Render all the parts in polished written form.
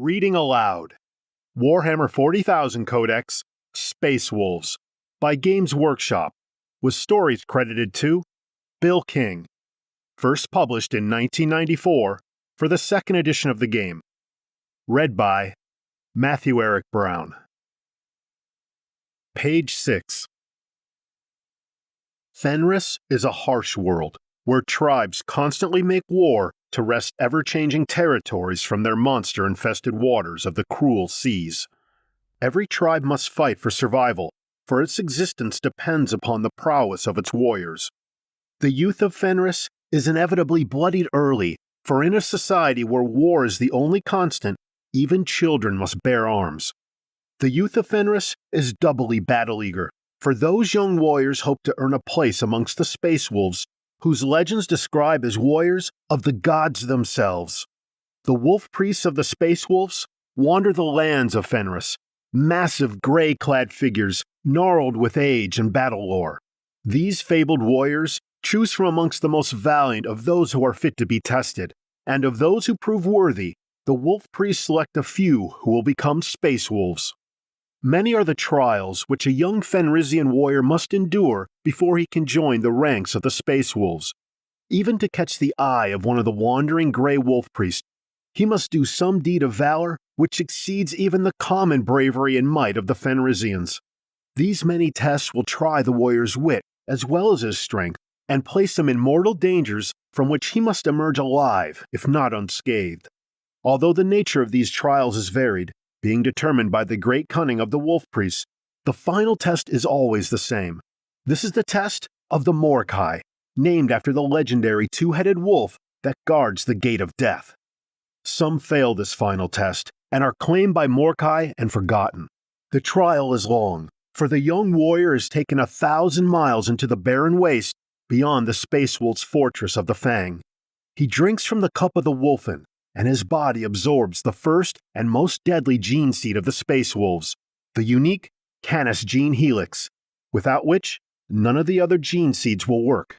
Reading Aloud. Warhammer 40,000 Codex, Space Wolves, by Games Workshop, with stories credited to Bill King. First published in 1994 for the second edition of the game. Read by Matthew Eric Brown. Page 6. Fenris is a harsh world, where tribes constantly make war to wrest ever-changing territories from their monster-infested waters of the cruel seas. Every tribe must fight for survival, for its existence depends upon the prowess of its warriors. The youth of Fenris is inevitably bloodied early, for in a society where war is the only constant, even children must bear arms. The youth of Fenris is doubly battle-eager, for those young warriors hope to earn a place amongst the Space Wolves, whose legends describe as warriors of the gods themselves. The wolf priests of the Space Wolves wander the lands of Fenris, massive gray-clad figures gnarled with age and battle lore. These fabled warriors choose from amongst the most valiant of those who are fit to be tested, and of those who prove worthy, the wolf priests select a few who will become Space Wolves. Many are the trials which a young Fenrisian warrior must endure before he can join the ranks of the Space Wolves. Even to catch the eye of one of the wandering Grey Wolf Priests, he must do some deed of valor which exceeds even the common bravery and might of the Fenrisians. These many tests will try the warrior's wit as well as his strength, and place him in mortal dangers from which he must emerge alive, if not unscathed. Although the nature of these trials is varied, being determined by the great cunning of the wolf priests, the final test is always the same. This is the test of the Morkai, named after the legendary two-headed wolf that guards the gate of death. Some fail this final test and are claimed by Morkai and forgotten. The trial is long, for the young warrior is taken 1,000 miles into the barren waste beyond the Space Wolves' fortress of the Fang. He drinks from the cup of the Wolfen, and his body absorbs the first and most deadly gene seed of the Space Wolves, the unique Canis gene helix, without which none of the other gene seeds will work.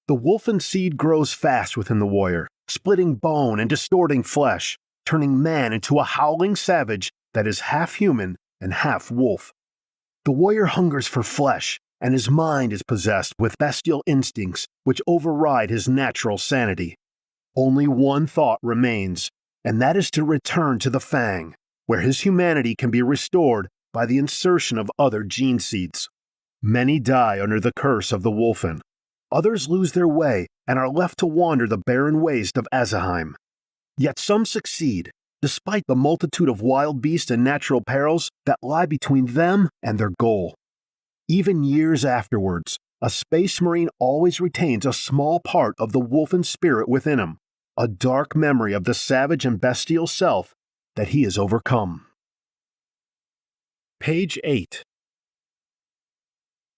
The Wolfen seed grows fast within the warrior, splitting bone and distorting flesh, turning man into a howling savage that is half human and half wolf. The warrior hungers for flesh, and his mind is possessed with bestial instincts which override his natural sanity. Only one thought remains, and that is to return to the Fang, where his humanity can be restored by the insertion of other gene seeds. Many die under the curse of the Wolfen. Others lose their way and are left to wander the barren waste of Azaheim. Yet some succeed, despite the multitude of wild beasts and natural perils that lie between them and their goal. Even years afterwards, a space marine always retains a small part of the Wolfen spirit within him, a dark memory of the savage and bestial self that he has overcome. Page 8.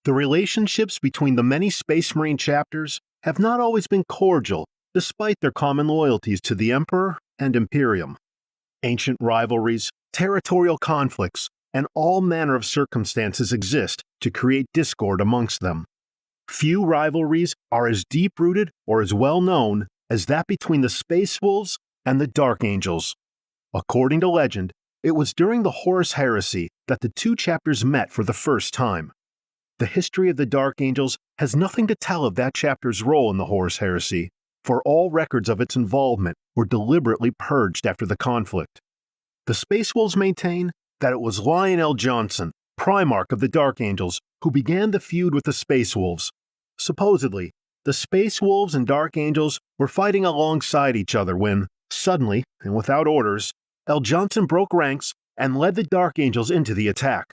The relationships between the many Space Marine chapters have not always been cordial, despite their common loyalties to the Emperor and Imperium. Ancient rivalries, territorial conflicts, and all manner of circumstances exist to create discord amongst them. Few rivalries are as deep-rooted or as well-known as that between the Space Wolves and the Dark Angels. According to legend, it was during the Horus Heresy that the two chapters met for the first time. The history of the Dark Angels has nothing to tell of that chapter's role in the Horus Heresy, for all records of its involvement were deliberately purged after the conflict. The Space Wolves maintain that it was Lionel Johnson, Primarch of the Dark Angels, who began the feud with the Space Wolves. Supposedly, the Space Wolves and Dark Angels were fighting alongside each other when, suddenly, and without orders, El Johnson broke ranks and led the Dark Angels into the attack.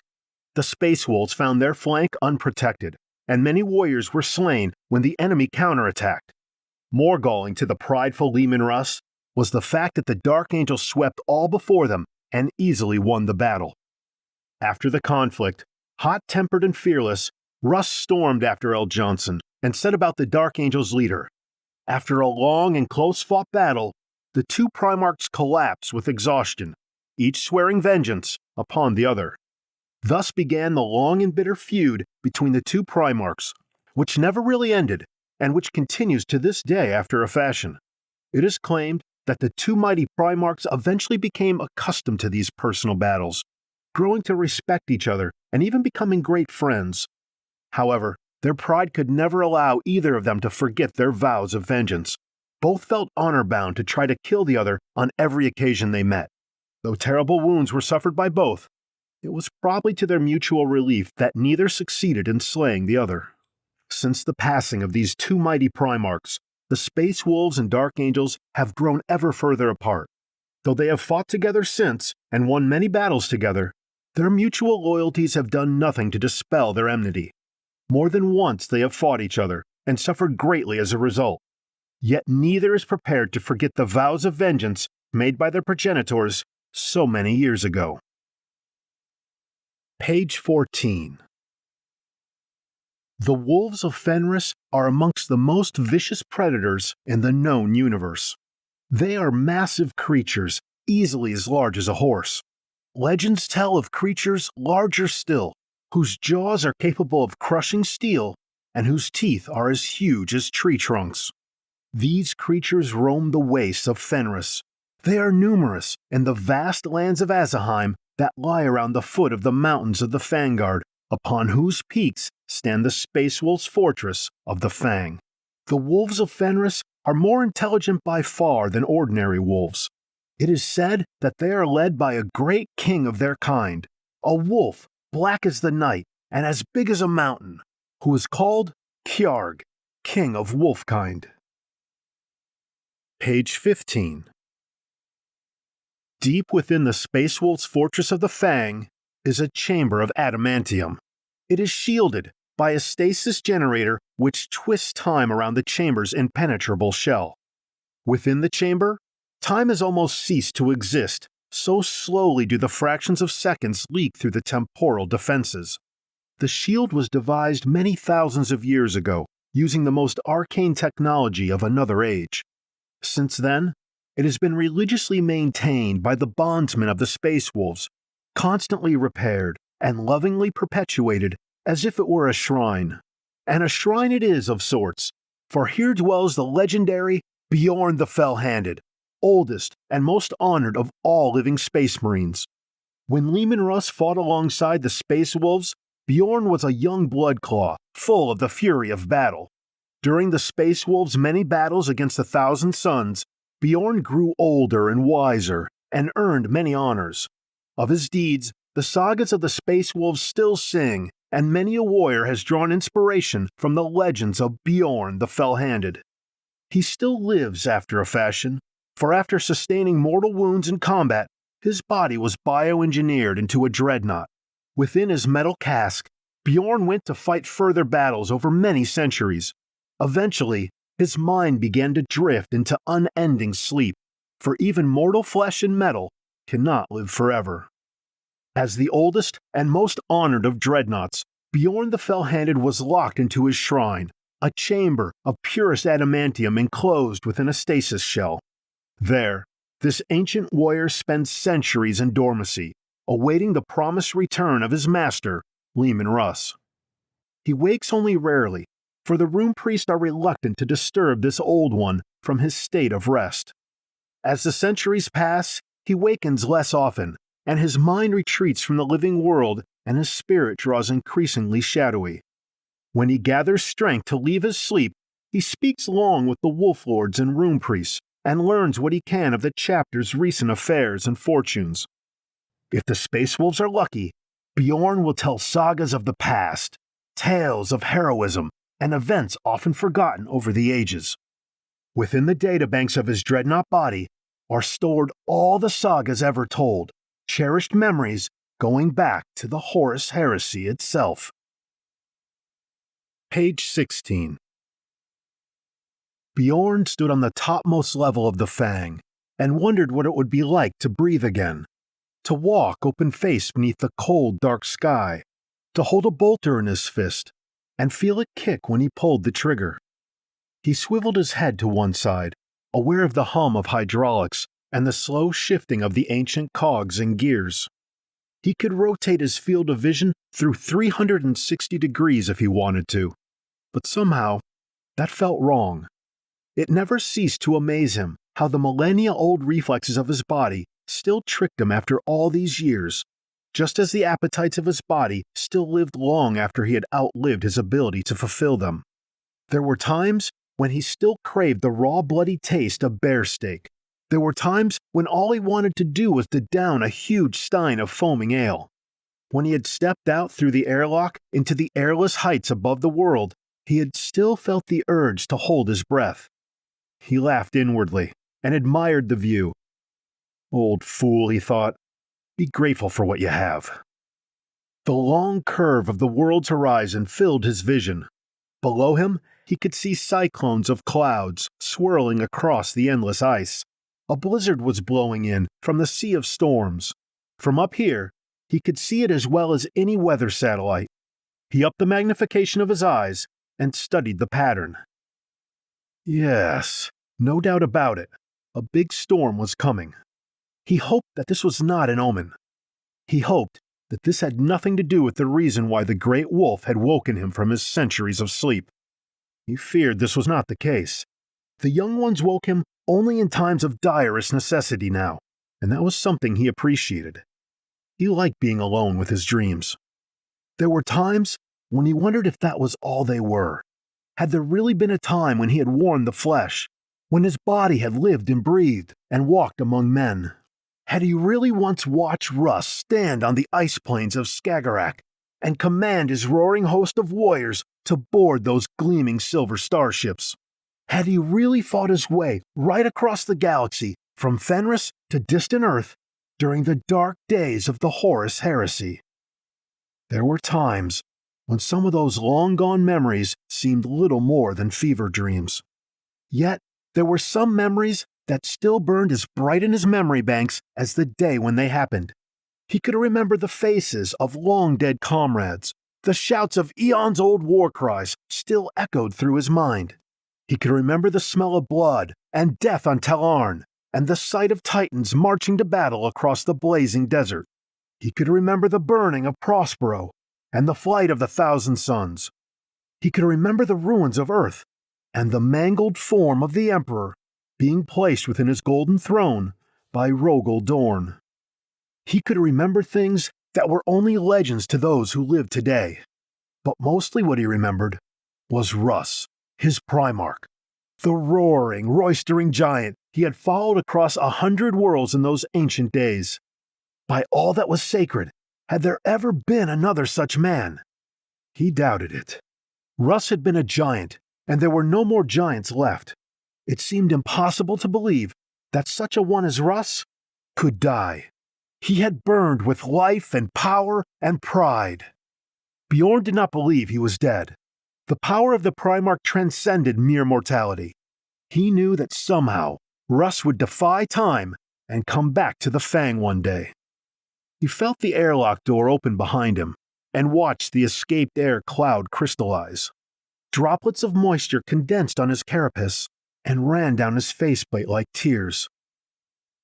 The Space Wolves found their flank unprotected, and many warriors were slain when the enemy counterattacked. More galling to the prideful Leman Russ was the fact that the Dark Angels swept all before them and easily won the battle. After the conflict, hot-tempered and fearless, Russ stormed after El Johnson and set about the Dark Angels' leader. After a long and close-fought battle, the two Primarchs collapsed with exhaustion, each swearing vengeance upon the other. Thus began the long and bitter feud between the two Primarchs, which never really ended, and which continues to this day after a fashion. It is claimed that the two mighty Primarchs eventually became accustomed to these personal battles, growing to respect each other and even becoming great friends. However, their pride could never allow either of them to forget their vows of vengeance. Both felt honor-bound to try to kill the other on every occasion they met. Though terrible wounds were suffered by both, it was probably to their mutual relief that neither succeeded in slaying the other. Since the passing of these two mighty Primarchs, the Space Wolves and Dark Angels have grown ever further apart. Though they have fought together since and won many battles together, their mutual loyalties have done nothing to dispel their enmity. More than once they have fought each other and suffered greatly as a result. Yet neither is prepared to forget the vows of vengeance made by their progenitors so many years ago. Page 14. The wolves of Fenris are amongst the most vicious predators in the known universe. They are massive creatures, easily as large as a horse. Legends tell of creatures larger still, whose jaws are capable of crushing steel and whose teeth are as huge as tree trunks. These creatures roam the wastes of Fenris. They are numerous in the vast lands of Azahheim that lie around the foot of the mountains of the Fangard, upon whose peaks stand the Space Wolves' fortress of the Fang. The wolves of Fenris are more intelligent by far than ordinary wolves. It is said that they are led by a great king of their kind, a wolf black as the night and as big as a mountain, who is called Kjarg, king of wolfkind. Page 15. Deep within the Space Wolves' fortress of the Fang is a chamber of adamantium. It is shielded by a stasis generator which twists time around the chamber's impenetrable shell. Within the chamber, time has almost ceased to exist, so slowly do the fractions of seconds leak through the temporal defenses. The shield was devised many thousands of years ago, using the most arcane technology of another age. Since then, it has been religiously maintained by the bondsmen of the Space Wolves, constantly repaired and lovingly perpetuated as if it were a shrine. And a shrine it is of sorts, for here dwells the legendary Bjorn the Fell-Handed, oldest and most honored of all living Space Marines. When Russ fought alongside the Space Wolves, Bjorn was a young bloodclaw, full of the fury of battle. During the Space Wolves' many battles against the Thousand Suns, Bjorn grew older and wiser, and earned many honors. Of his deeds, the sagas of the Space Wolves still sing, and many a warrior has drawn inspiration from the legends of Bjorn the Fell-Handed. He still lives after a fashion, for after sustaining mortal wounds in combat, his body was bioengineered into a dreadnought. Within his metal casque, Bjorn went to fight further battles over many centuries. Eventually, his mind began to drift into unending sleep, for even mortal flesh and metal cannot live forever. As the oldest and most honored of dreadnoughts, Bjorn the Fell-Handed was locked into his shrine, a chamber of purest adamantium enclosed within a stasis shell. There, this ancient warrior spends centuries in dormancy, awaiting the promised return of his master, Russ. He wakes only rarely, for the rune priests are reluctant to disturb this old one from his state of rest. As the centuries pass, he wakens less often, and his mind retreats from the living world and his spirit draws increasingly shadowy. When he gathers strength to leave his sleep, he speaks long with the wolf lords and rune priests, and learns what he can of the chapter's recent affairs and fortunes. If the Space Wolves are lucky, Bjorn will tell sagas of the past, tales of heroism, and events often forgotten over the ages. Within the databanks of his dreadnought body are stored all the sagas ever told, cherished memories going back to the Horus Heresy itself. Page 16. Bjorn stood on the topmost level of the Fang and wondered what it would be like to breathe again, to walk open-faced beneath the cold, dark sky, to hold a bolter in his fist and feel it kick when he pulled the trigger. He swiveled his head to one side, aware of the hum of hydraulics and the slow shifting of the ancient cogs and gears. He could rotate his field of vision through 360 degrees if he wanted to, but somehow that felt wrong. It never ceased to amaze him how the millennia-old reflexes of his body still tricked him after all these years, just as the appetites of his body still lived long after he had outlived his ability to fulfill them. There were times when he still craved the raw, bloody taste of bear steak. There were times when all he wanted to do was to down a huge stein of foaming ale. When he had stepped out through the airlock into the airless heights above the world, he had still felt the urge to hold his breath. He laughed inwardly and admired the view. Old fool, he thought. Be grateful for what you have. The long curve of the world's horizon filled his vision. Below him, he could see cyclones of clouds swirling across the endless ice. A blizzard was blowing in from the sea of storms. From up here, he could see it as well as any weather satellite. He upped the magnification of his eyes and studied the pattern. Yes, no doubt about it. A big storm was coming. He hoped that this was not an omen. He hoped that this had nothing to do with the reason why the great wolf had woken him from his centuries of sleep. He feared this was not the case. The young ones woke him only in times of direst necessity now, and that was something he appreciated. He liked being alone with his dreams. There were times when he wondered if that was all they were. Had there really been a time when he had worn the flesh, when his body had lived and breathed and walked among men? Had he really once watched Russ stand on the ice plains of Skagerrak and command his roaring host of warriors to board those gleaming silver starships? Had he really fought his way right across the galaxy from Fenris to distant Earth during the dark days of the Horus Heresy? There were times when some of those long-gone memories seemed little more than fever dreams. Yet, there were some memories that still burned as bright in his memory banks as the day when they happened. He could remember the faces of long-dead comrades. The shouts of eons-old war cries still echoed through his mind. He could remember the smell of blood and death on Talarn, and the sight of Titans marching to battle across the blazing desert. He could remember the burning of Prospero and the flight of the Thousand Suns. He could remember the ruins of Earth and the mangled form of the Emperor being placed within his golden throne by Rogel Dorn. He could remember things that were only legends to those who live today. But mostly what he remembered was Russ, his Primarch, the roaring, roistering giant he had followed across 100 worlds in those ancient days. By all that was sacred, had there ever been another such man? He doubted it. Russ had been a giant, and there were no more giants left. It seemed impossible to believe that such a one as Russ could die. He had burned with life and power and pride. Bjorn did not believe he was dead. The power of the Primarch transcended mere mortality. He knew that somehow Russ would defy time and come back to the Fang one day. He felt the airlock door open behind him and watched the escaped air cloud crystallize. Droplets of moisture condensed on his carapace and ran down his faceplate like tears.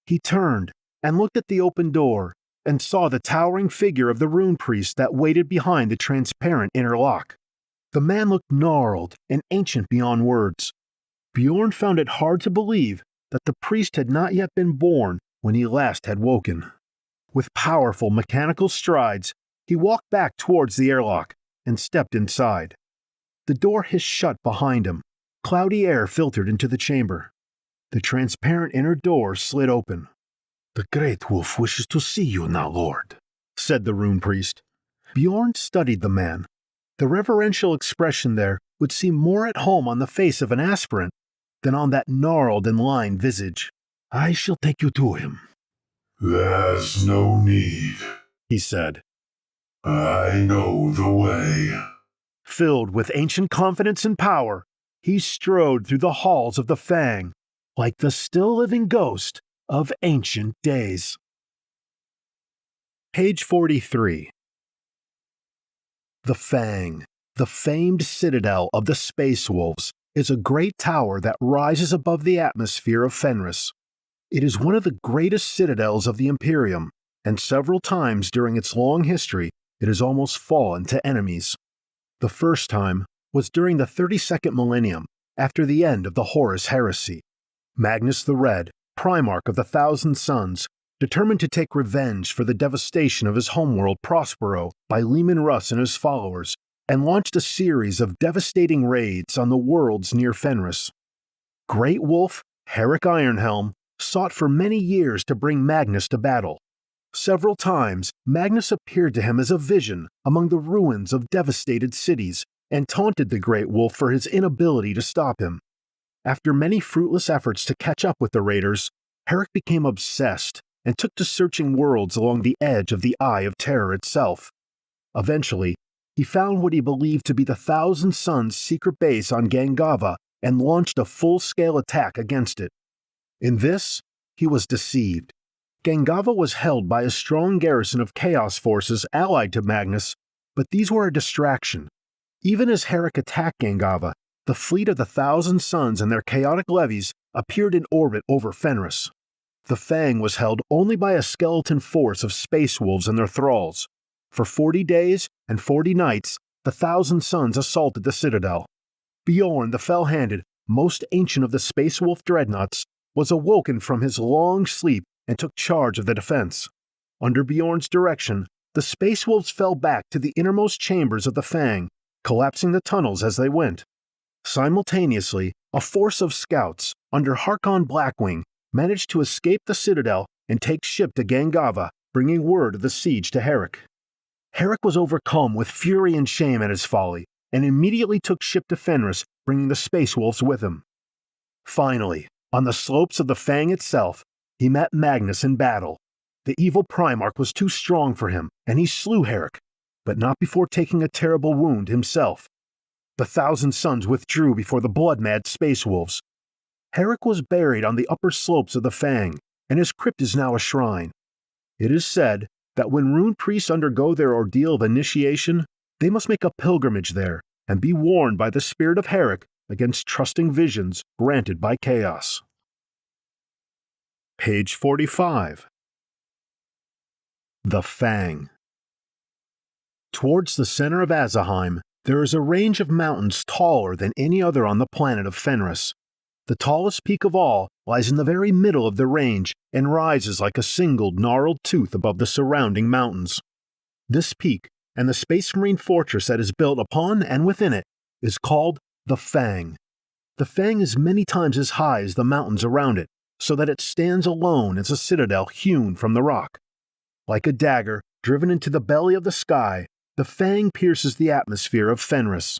He turned and looked at the open door and saw the towering figure of the rune priest that waited behind the transparent inner lock. The man looked gnarled and ancient beyond words. Bjorn found it hard to believe that the priest had not yet been born when he last had woken. With powerful mechanical strides, he walked back towards the airlock and stepped inside. The door hissed shut behind him. Cloudy air filtered into the chamber. The transparent inner door slid open. "The Great Wolf wishes to see you now, Lord," said the rune priest. Bjorn studied the man. The reverential expression there would seem more at home on the face of an aspirant than on that gnarled and lined visage. "I shall take you to him." "There's no need," he said. "I know the way." Filled with ancient confidence and power, he strode through the halls of the Fang like the still-living ghost of ancient days. Page 43. The Fang, the famed citadel of the Space Wolves, is a great tower that rises above the atmosphere of Fenris. It is one of the greatest citadels of the Imperium, and several times during its long history it has almost fallen to enemies. The first time was during the 32nd millennium, after the end of the Horus Heresy. Magnus the Red, Primarch of the Thousand Suns, determined to take revenge for the devastation of his homeworld Prospero by Leman Russ and his followers, and launched a series of devastating raids on the worlds near Fenris. Great Wolf, Herrick Ironhelm, sought for many years to bring Magnus to battle. Several times, Magnus appeared to him as a vision among the ruins of devastated cities, and taunted the Great Wolf for his inability to stop him. After many fruitless efforts to catch up with the raiders, Herrick became obsessed and took to searching worlds along the edge of the Eye of Terror itself. Eventually, he found what he believed to be the Thousand Suns' secret base on Gangava and launched a full-scale attack against it. In this, he was deceived. Gangava was held by a strong garrison of Chaos forces allied to Magnus, but these were a distraction. Even as Herrick attacked Gangava, the fleet of the Thousand Suns and their chaotic levies appeared in orbit over Fenris. The Fang was held only by a skeleton force of Space Wolves and their thralls. For 40 days and 40 nights, the Thousand Suns assaulted the Citadel. Bjorn, the fell-handed, most ancient of the Space Wolf dreadnoughts, was awoken from his long sleep and took charge of the defense. Under Bjorn's direction, the Space Wolves fell back to the innermost chambers of the Fang, collapsing the tunnels as they went. Simultaneously, a force of scouts, under Harkon Blackwing, managed to escape the Citadel and take ship to Gangava, bringing word of the siege to Herrick. Herrick was overcome with fury and shame at his folly, and immediately took ship to Fenris, bringing the Space Wolves with him. Finally, on the slopes of the Fang itself, he met Magnus in battle. The evil Primarch was too strong for him, and he slew Herrick, but not before taking a terrible wound himself. The Thousand Suns withdrew before the blood-mad Space Wolves. Herrick was buried on the upper slopes of the Fang, and his crypt is now a shrine. It is said that when rune priests undergo their ordeal of initiation, they must make a pilgrimage there and be warned by the spirit of Herrick against trusting visions granted by chaos. Page 45. The Fang. Towards the center of Azaheim, there is a range of mountains taller than any other on the planet of Fenris. The tallest peak of all lies in the very middle of the range and rises like a single gnarled tooth above the surrounding mountains. This peak, and the Space Marine fortress that is built upon and within it, is called the Fang. The Fang is many times as high as the mountains around it, so that it stands alone as a citadel hewn from the rock. Like a dagger driven into the belly of the sky, the Fang pierces the atmosphere of Fenris.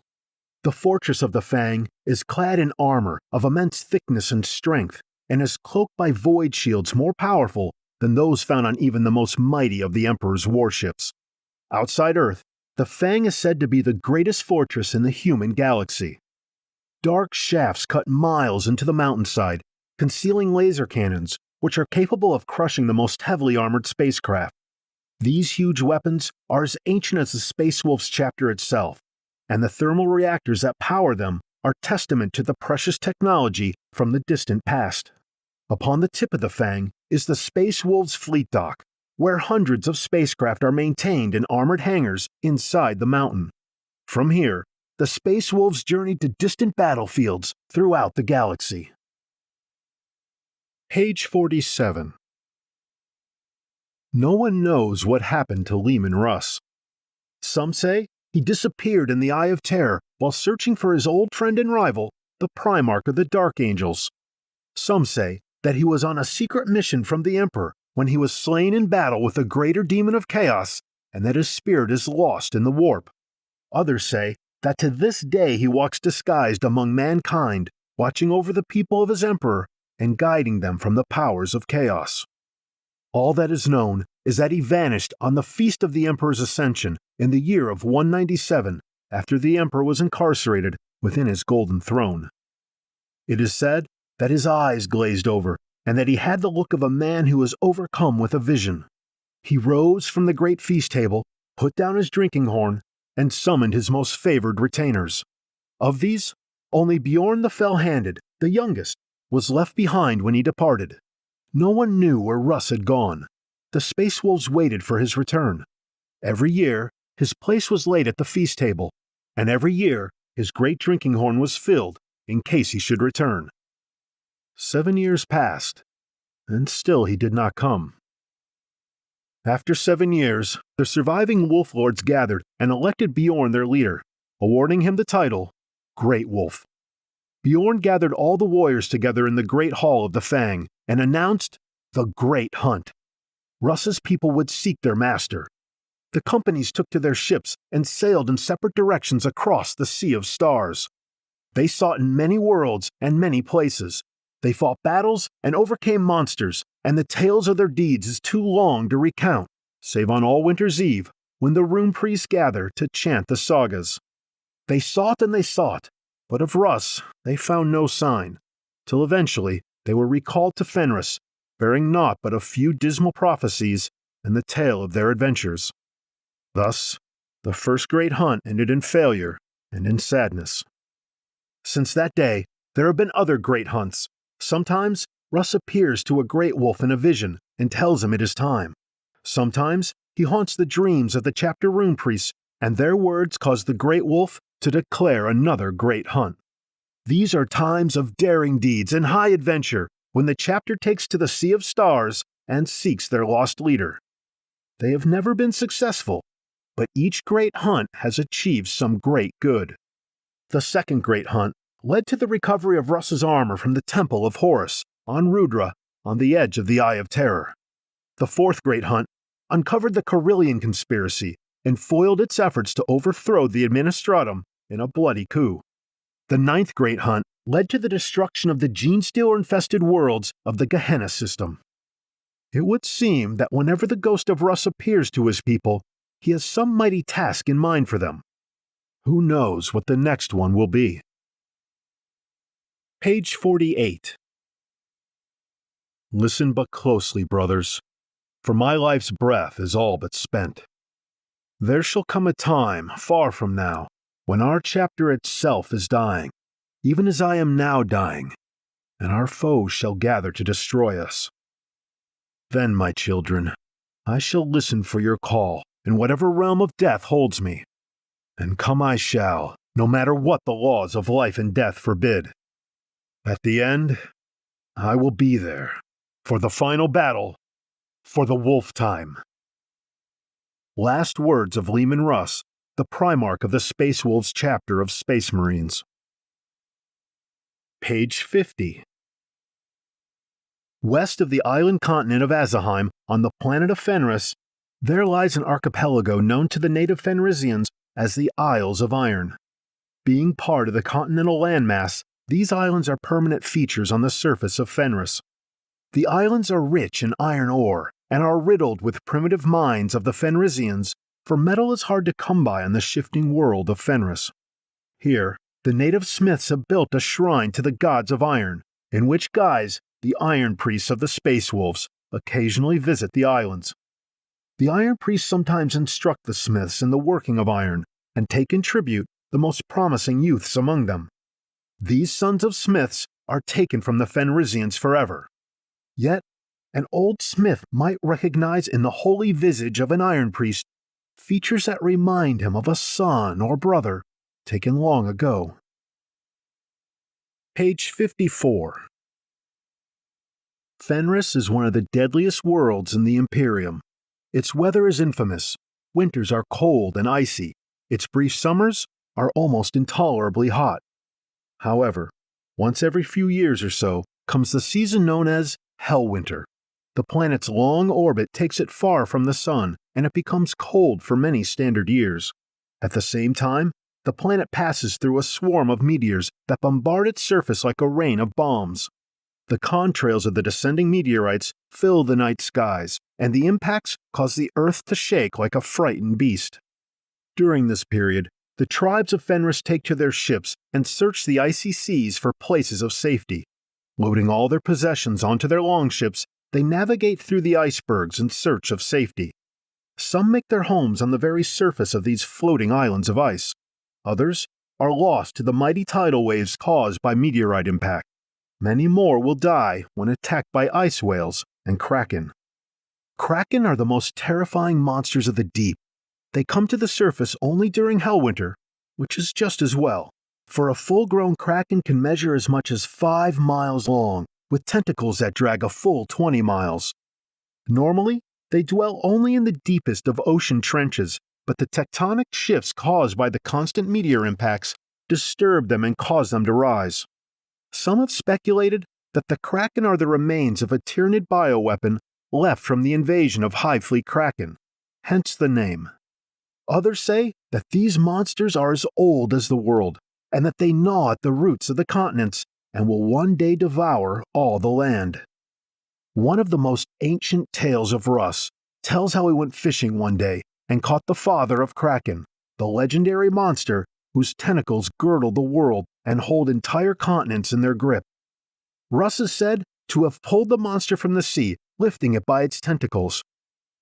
The fortress of the Fang is clad in armor of immense thickness and strength, and is cloaked by void shields more powerful than those found on even the most mighty of the Emperor's warships. Outside Earth, the Fang is said to be the greatest fortress in the human galaxy. Dark shafts cut miles into the mountainside, concealing laser cannons, which are capable of crushing the most heavily armored spacecraft. These huge weapons are as ancient as the Space Wolves chapter itself, and the thermal reactors that power them are testament to the precious technology from the distant past. Upon the tip of the Fang is the Space Wolves fleet dock, where hundreds of spacecraft are maintained in armored hangars inside the mountain. From here, the Space Wolves journeyed to distant battlefields throughout the galaxy. Page 47. No one knows what happened to Leman Russ. Some say he disappeared in the Eye of Terror while searching for his old friend and rival, the Primarch of the Dark Angels. Some say that he was on a secret mission from the Emperor when he was slain in battle with the greater demon of chaos, and that his spirit is lost in the warp. Others say that to this day he walks disguised among mankind, watching over the people of his Emperor and guiding them from the powers of chaos. All that is known is that he vanished on the Feast of the Emperor's Ascension in the year of 197, after the Emperor was incarcerated within his golden throne. It is said that his eyes glazed over, and that he had the look of a man who is overcome with a vision. He rose from the great feast table, put down his drinking horn, and summoned his most favored retainers. Of these, only Bjorn the Fell-Handed, the youngest, was left behind when he departed. No one knew where Russ had gone. The Space Wolves waited for his return. Every year, his place was laid at the feast table, and every year his great drinking horn was filled in case he should return. 7 years passed, and still he did not come. After 7 years, the surviving wolf lords gathered and elected Bjorn their leader, awarding him the title Great Wolf. Bjorn gathered all the warriors together in the great hall of the Fang and announced the Great Hunt. Russ's people would seek their master. The companies took to their ships and sailed in separate directions across the Sea of Stars. They sought in many worlds and many places. They fought battles and overcame monsters, and the tales of their deeds is too long to recount, save on All Winter's Eve, when the rune priests gather to chant the sagas. They sought and they sought, but of Russ they found no sign, till eventually they were recalled to Fenris, bearing naught but a few dismal prophecies and the tale of their adventures. Thus, the first great hunt ended in failure and in sadness. Since that day, there have been other great hunts. Sometimes, Russ appears to a great wolf in a vision and tells him it is time. Sometimes, he haunts the dreams of the chapter rune priests, and their words cause the great wolf to declare another great hunt. These are times of daring deeds and high adventure, when the chapter takes to the Sea of Stars and seeks their lost leader. They have never been successful, but each great hunt has achieved some great good. The second great hunt led to the recovery of Russ's armor from the Temple of Horus on Rudra, on the edge of the Eye of Terror. The fourth great hunt uncovered the Carillion conspiracy and foiled its efforts to overthrow the Administratum in a bloody coup. The ninth great hunt led to the destruction of the gene-stealer-infested worlds of the Gehenna system. It would seem that whenever the ghost of Russ appears to his people, he has some mighty task in mind for them. Who knows what the next one will be? Page 48. Listen but closely, brothers, for my life's breath is all but spent. There shall come a time, far from now, when our chapter itself is dying, even as I am now dying, and our foes shall gather to destroy us. Then, my children, I shall listen for your call in whatever realm of death holds me, and come I shall, no matter what the laws of life and death forbid. At the end, I will be there, for the final battle, for the wolf time. Last words of Leman Russ, the Primarch of the Space Wolves chapter of Space Marines. Page 50. West of the island continent of Azaheim, on the planet of Fenris, there lies an archipelago known to the native Fenrisians as the Isles of Iron. Being part of the continental landmass, these islands are permanent features on the surface of Fenris. The islands are rich in iron ore and are riddled with primitive mines of the Fenrisians, for metal is hard to come by in the shifting world of Fenris. Here, the native smiths have built a shrine to the gods of iron, in which guise the iron priests of the Space Wolves occasionally visit the islands. The iron priests sometimes instruct the smiths in the working of iron and take in tribute the most promising youths among them. These sons of smiths are taken from the Fenrisians forever. Yet, an old smith might recognize in the holy visage of an iron priest features that remind him of a son or brother taken long ago. Page 54. Fenris is one of the deadliest worlds in the Imperium. Its weather is infamous. Winters are cold and icy. Its brief summers are almost intolerably hot. However, once every few years or so comes the season known as Hellwinter. The planet's long orbit takes it far from the sun, and it becomes cold for many standard years. At the same time, the planet passes through a swarm of meteors that bombard its surface like a rain of bombs. The contrails of the descending meteorites fill the night skies, and the impacts cause the earth to shake like a frightened beast. During this period, the tribes of Fenris take to their ships and search the icy seas for places of safety. Loading all their possessions onto their longships, they navigate through the icebergs in search of safety. Some make their homes on the very surface of these floating islands of ice. Others are lost to the mighty tidal waves caused by meteorite impact. Many more will die when attacked by ice whales and Kraken. Kraken are the most terrifying monsters of the deep. They come to the surface only during Hellwinter, which is just as well, for a full-grown Kraken can measure as much as 5 miles long, with tentacles that drag a full 20 miles. Normally, they dwell only in the deepest of ocean trenches, but the tectonic shifts caused by the constant meteor impacts disturb them and cause them to rise. Some have speculated that the Kraken are the remains of a Tyranid bioweapon left from the invasion of Hive Fleet Kraken, hence the name. Others say that these monsters are as old as the world, and that they gnaw at the roots of the continents and will one day devour all the land. One of the most ancient tales of Russ tells how he went fishing one day and caught the father of Kraken, the legendary monster whose tentacles girdle the world and hold entire continents in their grip. Russ is said to have pulled the monster from the sea, lifting it by its tentacles.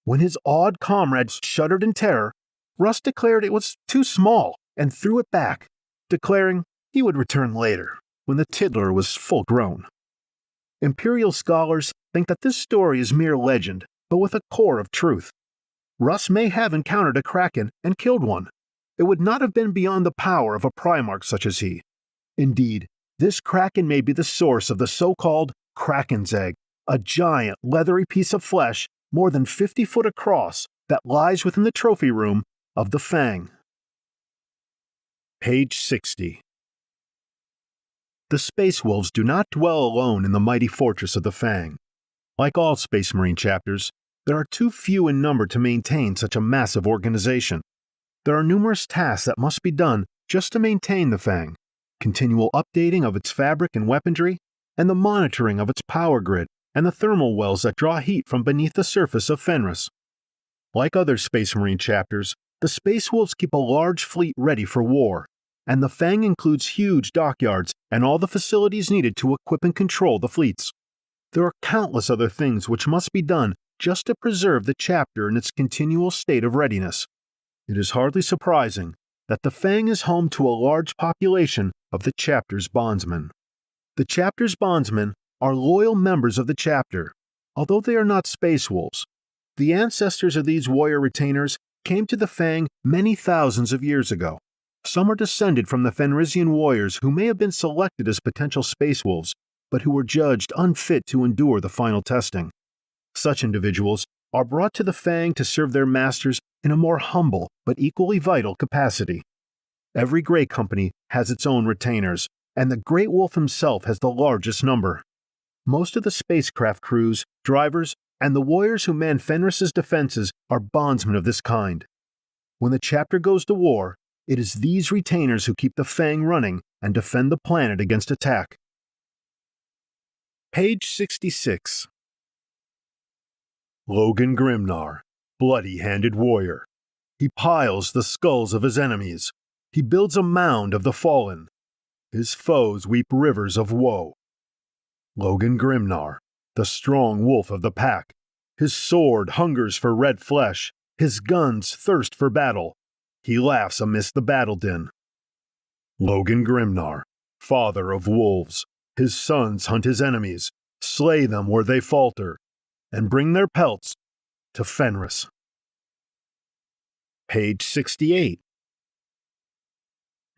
When his awed comrades shuddered in terror, Russ declared it was too small and threw it back, declaring he would return later, when the tiddler was full grown. Imperial scholars think that this story is mere legend, but with a core of truth. Russ may have encountered a Kraken and killed one. It would not have been beyond the power of a Primarch such as he. Indeed, this Kraken may be the source of the so-called Kraken's Egg, a giant, leathery piece of flesh more than 50 foot across that lies within the trophy room of the Fang. Page 60. The Space Wolves do not dwell alone in the mighty fortress of the Fang. Like all Space Marine chapters, there are too few in number to maintain such a massive organization. There are numerous tasks that must be done just to maintain the Fang, continual updating of its fabric and weaponry, and the monitoring of its power grid and the thermal wells that draw heat from beneath the surface of Fenris. Like other Space Marine chapters, the Space Wolves keep a large fleet ready for war, and the Fang includes huge dockyards and all the facilities needed to equip and control the fleets. There are countless other things which must be done just to preserve the chapter in its continual state of readiness. It is hardly surprising that the Fang is home to a large population of the chapter's bondsmen. The chapter's bondsmen are loyal members of the chapter, although they are not Space Wolves. The ancestors of these warrior retainers came to the Fang many thousands of years ago. Some are descended from the Fenrisian warriors who may have been selected as potential Space Wolves, but who were judged unfit to endure the final testing. Such individuals are brought to the Fang to serve their masters in a more humble but equally vital capacity. Every Grey Company has its own retainers, and the Great Wolf himself has the largest number. Most of the spacecraft crews, drivers, and the warriors who man Fenris's defenses are bondsmen of this kind. When the chapter goes to war, it is these retainers who keep the Fang running and defend the planet against attack. Page 66. Logan Grimnar, bloody-handed warrior. He piles the skulls of his enemies. He builds a mound of the fallen. His foes weep rivers of woe. Logan Grimnar, the strong wolf of the pack. His sword hungers for red flesh. His guns thirst for battle. He laughs amidst the battle din. Logan Grimnar, father of wolves. His sons hunt his enemies, slay them where they falter, and bring their pelts to Fenris. Page 68.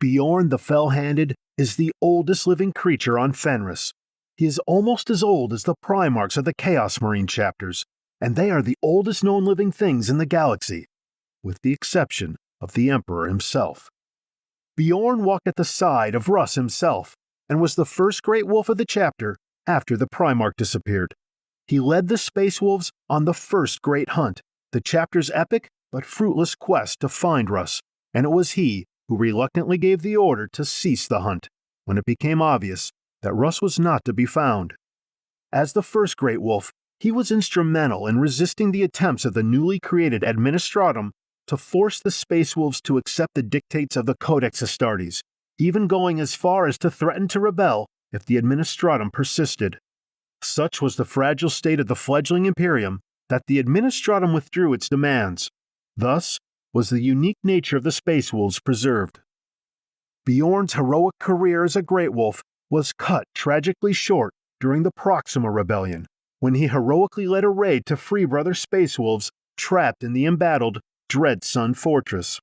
Bjorn the Fell-Handed is the oldest living creature on Fenris. He is almost as old as the Primarchs of the Chaos Marine chapters, and they are the oldest known living things in the galaxy, with the exception of the Emperor himself. Bjorn walked at the side of Russ himself, and was the first Great Wolf of the chapter after the Primarch disappeared. He led the Space Wolves on the first great hunt, the chapter's epic but fruitless quest to find Russ, and it was he who reluctantly gave the order to cease the hunt when it became obvious that Russ was not to be found. As the first Great Wolf, he was instrumental in resisting the attempts of the newly created Administratum to force the Space Wolves to accept the dictates of the Codex Astartes, even going as far as to threaten to rebel if the Administratum persisted. Such was the fragile state of the fledgling Imperium that the Administratum withdrew its demands. Thus was the unique nature of the Space Wolves preserved. Bjorn's heroic career as a Great Wolf was cut tragically short during the Proxima Rebellion, when he heroically led a raid to free brother Space Wolves trapped in the embattled Dread Sun Fortress.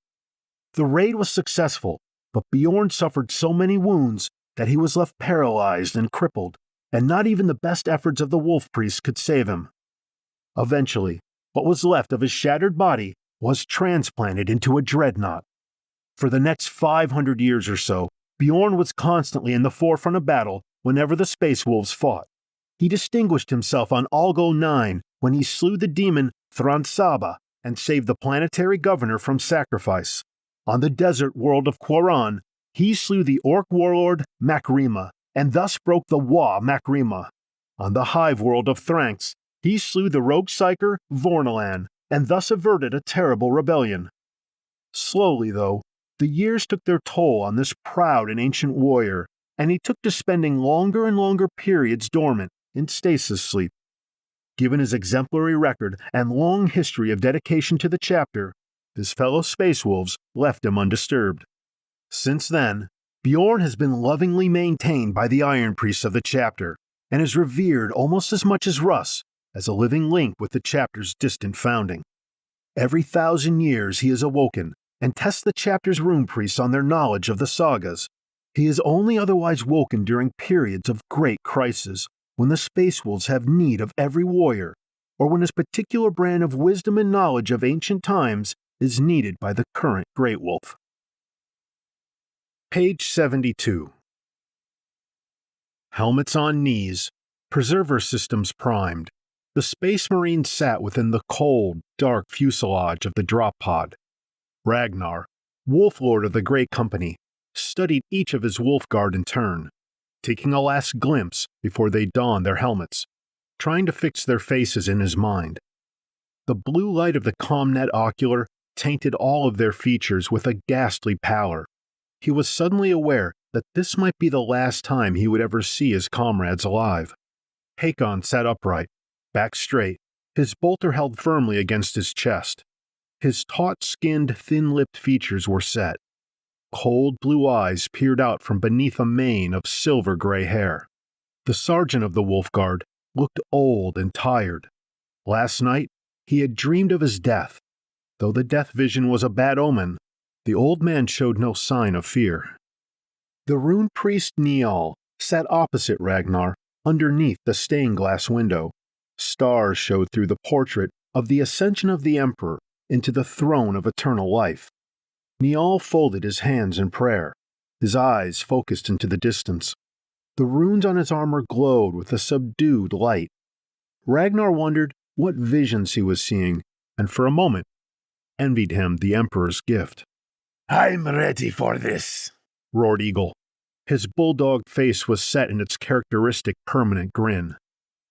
The raid was successful, but Bjorn suffered so many wounds that he was left paralyzed and crippled, and not even the best efforts of the wolf priest could save him. Eventually, what was left of his shattered body was transplanted into a dreadnought. For the next 500 years or so, Bjorn was constantly in the forefront of battle whenever the Space Wolves fought. He distinguished himself on Algo 9 when he slew the demon Thransaba and saved the planetary governor from sacrifice. On the desert world of Quaran, he slew the orc warlord Makrima and thus broke the Wa Makrima. On the hive world of Thranx, he slew the rogue psyker Vornalan and thus averted a terrible rebellion. Slowly, though, the years took their toll on this proud and ancient warrior, and he took to spending longer and longer periods dormant in stasis sleep. Given his exemplary record and long history of dedication to the chapter, his fellow Space Wolves left him undisturbed. Since then, Bjorn has been lovingly maintained by the Iron Priests of the chapter, and is revered almost as much as Russ, as a living link with the chapter's distant founding. Every 1,000 years he is awoken, and tests the chapter's rune priests on their knowledge of the sagas. He is only otherwise woken during periods of great crisis, when the Space Wolves have need of every warrior, or when his particular brand of wisdom and knowledge of ancient times is needed by the current Great Wolf. Page 72. Helmets on knees, preserver systems primed, the Space Marine sat within the cold, dark fuselage of the drop pod. Ragnar, Wolf Lord of the Great Company, studied each of his Wolf Guard in turn, taking a last glimpse before they donned their helmets, trying to fix their faces in his mind. The blue light of the Comnet ocular tainted all of their features with a ghastly pallor. He was suddenly aware that this might be the last time he would ever see his comrades alive. Hakon sat upright, back straight, his bolter held firmly against his chest. His taut-skinned, thin-lipped features were set. Cold blue eyes peered out from beneath a mane of silver-gray hair. The sergeant of the Wolf Guard looked old and tired. Last night, he had dreamed of his death. Though the death vision was a bad omen, the old man showed no sign of fear. The rune priest Niall sat opposite Ragnar, underneath the stained-glass window. Stars showed through the portrait of the ascension of the Emperor into the throne of eternal life. Niall folded his hands in prayer, his eyes focused into the distance. The runes on his armor glowed with a subdued light. Ragnar wondered what visions he was seeing, and for a moment envied him the Emperor's gift. "I'm ready for this," roared Eagle. His bulldog face was set in its characteristic permanent grin.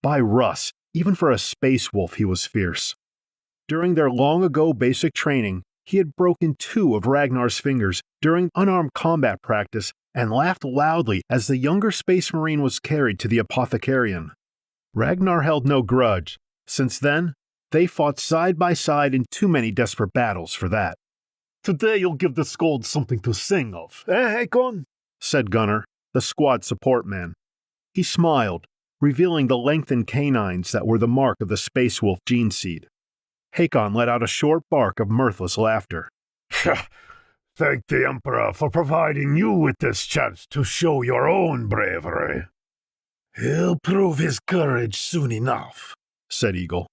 By Russ, even for a space wolf he was fierce. During their long-ago basic training, he had broken 2 of Ragnar's fingers during unarmed combat practice and laughed loudly as the younger Space Marine was carried to the apothecarian. Ragnar held no grudge. Since then, they fought side by side in too many desperate battles for that. "Today you'll give the scold something to sing of, Hakon?" said Gunnar, the squad support man. He smiled, revealing the lengthened canines that were the mark of the Space Wolf gene seed. Hakon let out a short bark of mirthless laughter. "Thank the Emperor for providing you with this chance to show your own bravery." "He'll prove his courage soon enough," said Eagle.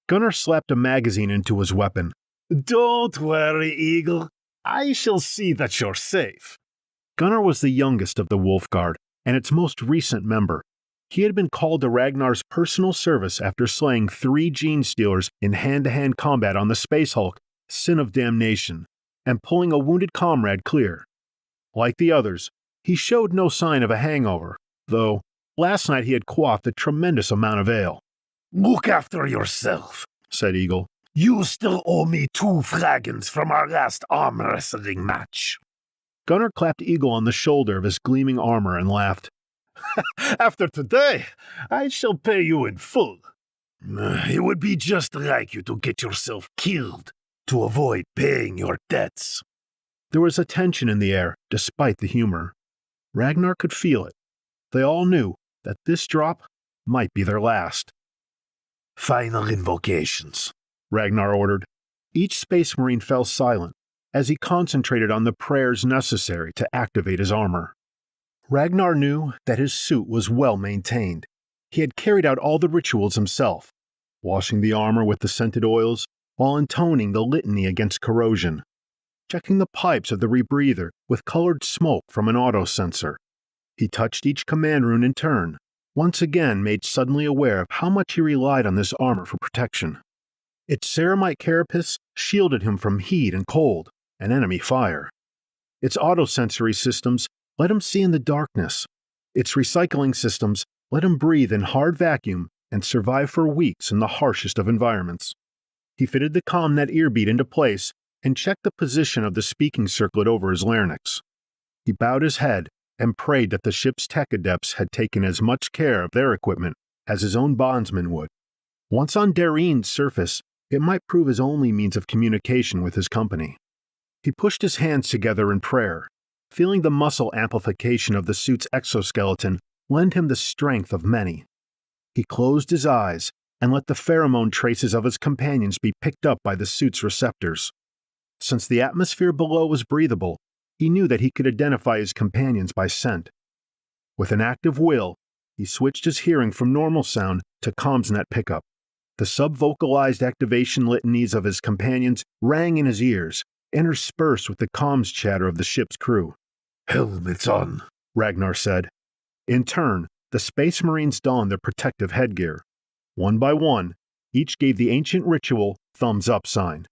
Gunnar slapped a magazine into his weapon. "Don't worry, Eagle. I shall see that you're safe." Gunnar was the youngest of the Wolf Guard, and its most recent member. He had been called to Ragnar's personal service after slaying 3 gene stealers in hand-to-hand combat on the Space Hulk, Sin of Damnation, and pulling a wounded comrade clear. Like the others, he showed no sign of a hangover, though last night he had quaffed a tremendous amount of ale. "Look after yourself," said Eagle. "You still owe me 2 flagons from our last arm wrestling match." Gunnar clapped Eagle on the shoulder of his gleaming armor and laughed. "After today, I shall pay you in full." "It would be just like you to get yourself killed to avoid paying your debts." There was a tension in the air, despite the humor. Ragnar could feel it. They all knew that this drop might be their last. "Final invocations," Ragnar ordered. Each Space Marine fell silent as he concentrated on the prayers necessary to activate his armor. Ragnar knew that his suit was well maintained. He had carried out all the rituals himself, washing the armor with the scented oils while intoning the litany against corrosion, checking the pipes of the rebreather with colored smoke from an autosensor. He touched each command rune in turn, once again made suddenly aware of how much he relied on this armor for protection. Its ceramite carapace shielded him from heat and cold and enemy fire. Its autosensory systems let him see in the darkness. Its recycling systems let him breathe in hard vacuum and survive for weeks in the harshest of environments. He fitted the CommNet earbeat into place and checked the position of the speaking circlet over his larynx. He bowed his head and prayed that the ship's tech adepts had taken as much care of their equipment as his own bondsmen would. Once on Darine's surface, it might prove his only means of communication with his company. He pushed his hands together in prayer, feeling the muscle amplification of the suit's exoskeleton lend him the strength of many. He closed his eyes and let the pheromone traces of his companions be picked up by the suit's receptors. Since the atmosphere below was breathable, he knew that he could identify his companions by scent. With an active will, he switched his hearing from normal sound to CommNet pickup. The sub-vocalized activation litanies of his companions rang in his ears, interspersed with the comms chatter of the ship's crew. "Helmets on," Ragnar said. In turn, the Space Marines donned their protective headgear. One by one, each gave the ancient ritual thumbs-up sign.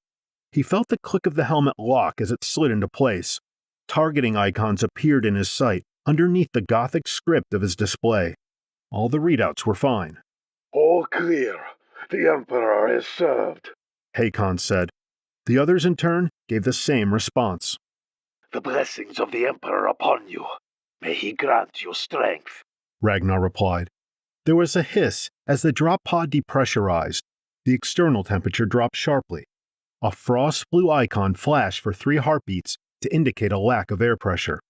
He felt the click of the helmet lock as it slid into place. Targeting icons appeared in his sight underneath the Gothic script of his display. All the readouts were fine. "All clear. The Emperor is served," Hakon said. The others in turn gave the same response. "The blessings of the Emperor upon you. May he grant you strength," Ragnar replied. There was a hiss as the drop pod depressurized. The external temperature dropped sharply. A frost blue icon flashed for 3 heartbeats to indicate a lack of air pressure.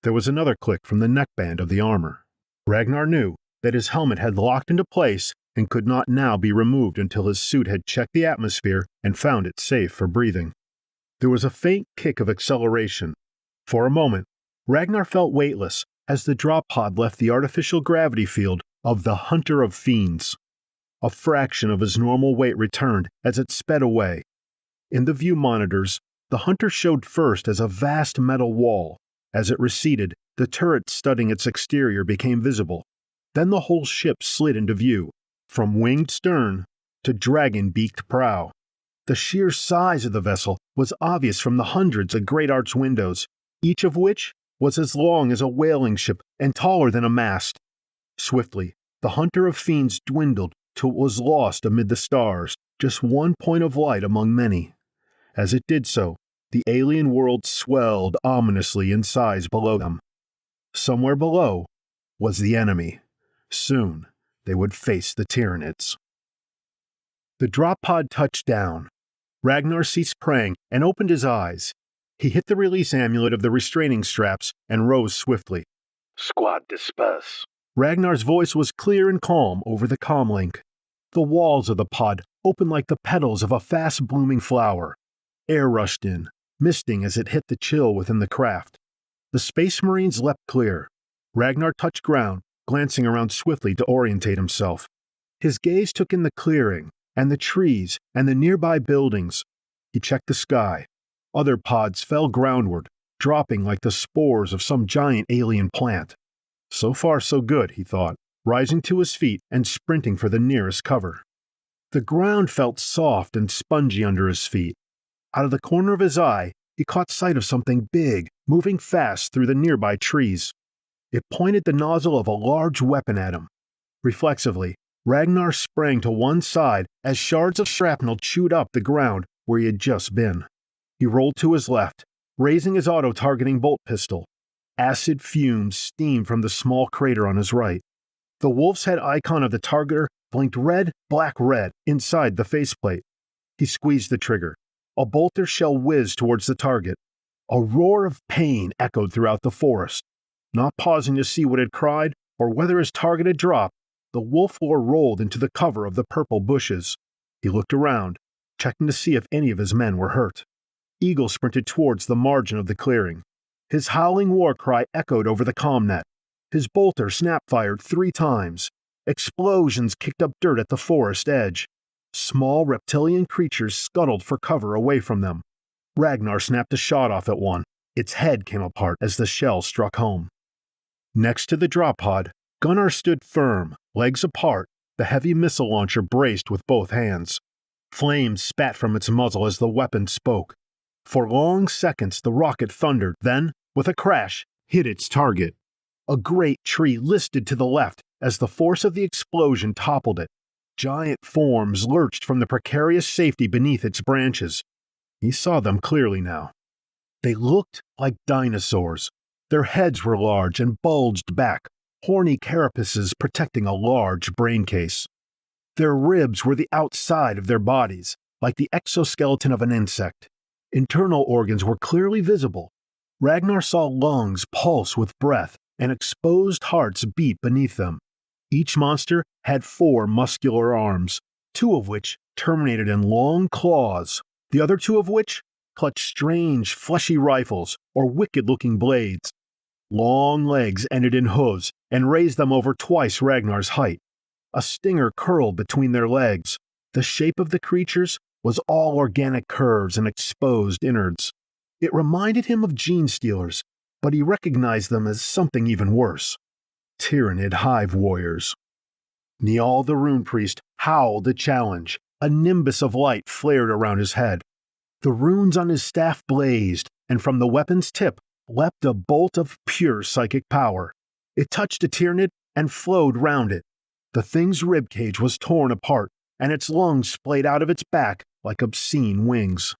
There was another click from the neckband of the armor. Ragnar knew that his helmet had locked into place and could not now be removed until his suit had checked the atmosphere and found it safe for breathing. There was a faint kick of acceleration. For a moment, Ragnar felt weightless as the drop pod left the artificial gravity field of the Hunter of Fiends. A fraction of his normal weight returned as it sped away. In the view monitors, the Hunter showed first as a vast metal wall. As it receded, the turret studding its exterior became visible. Then the whole ship slid into view, from winged stern to dragon-beaked prow. The sheer size of the vessel was obvious from the hundreds of great arch windows, each of which was as long as a whaling ship and taller than a mast. Swiftly, the Hunter of Fiends dwindled till it was lost amid the stars, just one point of light among many. As it did so, the alien world swelled ominously in size below them. Somewhere below was the enemy. Soon, they would face the Tyranids. The drop pod touched down. Ragnar ceased praying and opened his eyes. He hit the release amulet of the restraining straps and rose swiftly. "Squad disperse." Ragnar's voice was clear and calm over the comlink. The walls of the pod opened like the petals of a fast-blooming flower. Air rushed in, misting as it hit the chill within the craft. The Space Marines leapt clear. Ragnar touched ground, glancing around swiftly to orientate himself. His gaze took in the clearing, and the trees, and the nearby buildings. He checked the sky. Other pods fell groundward, dropping like the spores of some giant alien plant. So far so good, he thought, rising to his feet and sprinting for the nearest cover. The ground felt soft and spongy under his feet. Out of the corner of his eye, he caught sight of something big, moving fast through the nearby trees. It pointed the nozzle of a large weapon at him. Reflexively, Ragnar sprang to one side as shards of shrapnel chewed up the ground where he had just been. He rolled to his left, raising his auto-targeting bolt pistol. Acid fumes steamed from the small crater on his right. The wolf's head icon of the targeter blinked red, black, red inside the faceplate. He squeezed the trigger. A bolter shell whizzed towards the target. A roar of pain echoed throughout the forest. Not pausing to see what had cried or whether his target had dropped, the wolf lore rolled into the cover of the purple bushes. He looked around, checking to see if any of his men were hurt. Eagle sprinted towards the margin of the clearing. His howling war cry echoed over the CommNet. His bolter snap-fired 3 times. Explosions kicked up dirt at the forest edge. Small reptilian creatures scuttled for cover away from them. Ragnar snapped a shot off at one. Its head came apart as the shell struck home. Next to the drop pod, Gunnar stood firm, legs apart, the heavy missile launcher braced with both hands. Flames spat from its muzzle as the weapon spoke. For long seconds the rocket thundered, then, with a crash, hit its target. A great tree listed to the left as the force of the explosion toppled it. Giant forms lurched from the precarious safety beneath its branches. He saw them clearly now. They looked like dinosaurs. Their heads were large and bulged back, horny carapaces protecting a large brain case. Their ribs were the outside of their bodies, like the exoskeleton of an insect. Internal organs were clearly visible. Ragnar saw lungs pulse with breath, and exposed hearts beat beneath them. Each monster had 4 muscular arms, 2 of which terminated in long claws, the other 2 of which clutched strange, fleshy rifles or wicked-looking blades. Long legs ended in hooves and raised them over twice Ragnar's height. A stinger curled between their legs. The shape of the creatures was all organic curves and exposed innards. It reminded him of gene stealers, but he recognized them as something even worse. Tyranid hive warriors. Niall the rune priest howled a challenge. A nimbus of light flared around his head. The runes on his staff blazed, and from the weapon's tip leapt a bolt of pure psychic power. It touched a Tyranid and flowed round it. The thing's ribcage was torn apart, and its lungs splayed out of its back like obscene wings.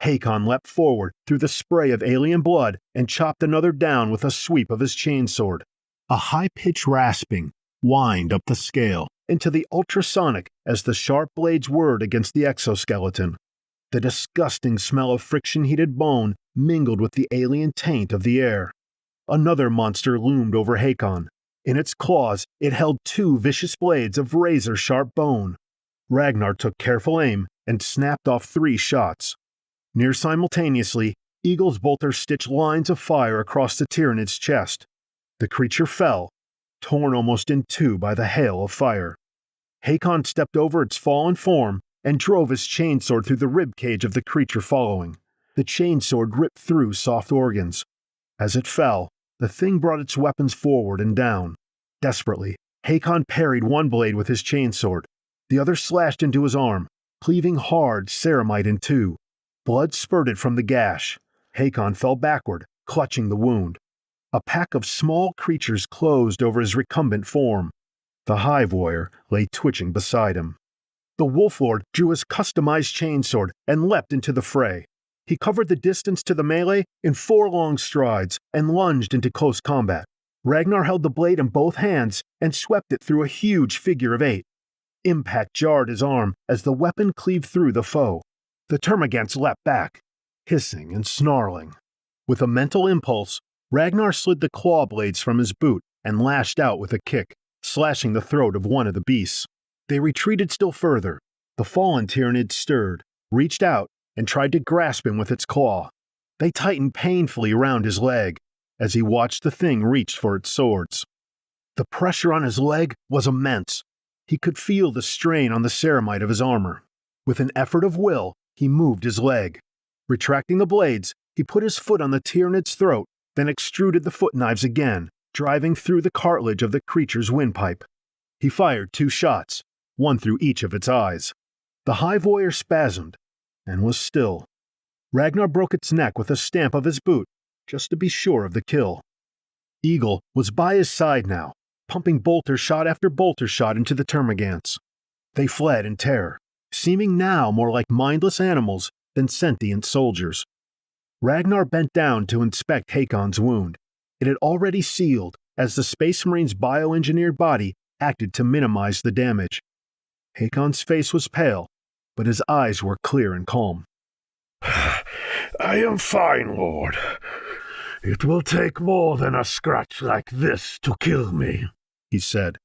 Hakon leapt forward through the spray of alien blood and chopped another down with a sweep of his chainsword. A high-pitched rasping whined up the scale into the ultrasonic as the sharp blades whirred against the exoskeleton. The disgusting smell of friction-heated bone mingled with the alien taint of the air. Another monster loomed over Hakon. In its claws, it held 2 vicious blades of razor-sharp bone. Ragnar took careful aim and snapped off 3 shots. Near simultaneously, Eagle's bolter stitched lines of fire across the Tyranid's chest. The creature fell, torn almost in 2 by the hail of fire. Hakon stepped over its fallen form and drove his chainsword through the ribcage of the creature following. The chainsword ripped through soft organs. As it fell, the thing brought its weapons forward and down. Desperately, Hakon parried one blade with his chainsword. The other slashed into his arm, cleaving hard ceramite in 2. Blood spurted from the gash. Hakon fell backward, clutching the wound. A pack of small creatures closed over his recumbent form. The hive warrior lay twitching beside him. The wolf lord drew his customized chainsword and leapt into the fray. He covered the distance to the melee in 4 long strides and lunged into close combat. Ragnar held the blade in both hands and swept it through a huge figure of 8. Impact jarred his arm as the weapon cleaved through the foe. The termagants leapt back, hissing and snarling. With a mental impulse, Ragnar slid the claw blades from his boot and lashed out with a kick, slashing the throat of one of the beasts. They retreated still further. The fallen Tyranid stirred, reached out, and tried to grasp him with its claw. They tightened painfully around his leg as he watched the thing reach for its swords. The pressure on his leg was immense. He could feel the strain on the ceramite of his armor. With an effort of will, he moved his leg. Retracting the blades, he put his foot on the Tyranid's throat, then extruded the foot knives again, driving through the cartilage of the creature's windpipe. He fired 2 shots, one through each of its eyes. The hive warrior spasmed and was still. Ragnar broke its neck with a stamp of his boot, just to be sure of the kill. Eagle was by his side now, pumping bolter shot after bolter shot into the termagants. They fled in terror, seeming now more like mindless animals than sentient soldiers. Ragnar bent down to inspect Hakon's wound. It had already sealed, as the Space Marine's bioengineered body acted to minimize the damage. Hakon's face was pale, but his eyes were clear and calm. I am fine, Lord. It will take more than a scratch like this to kill me, he said.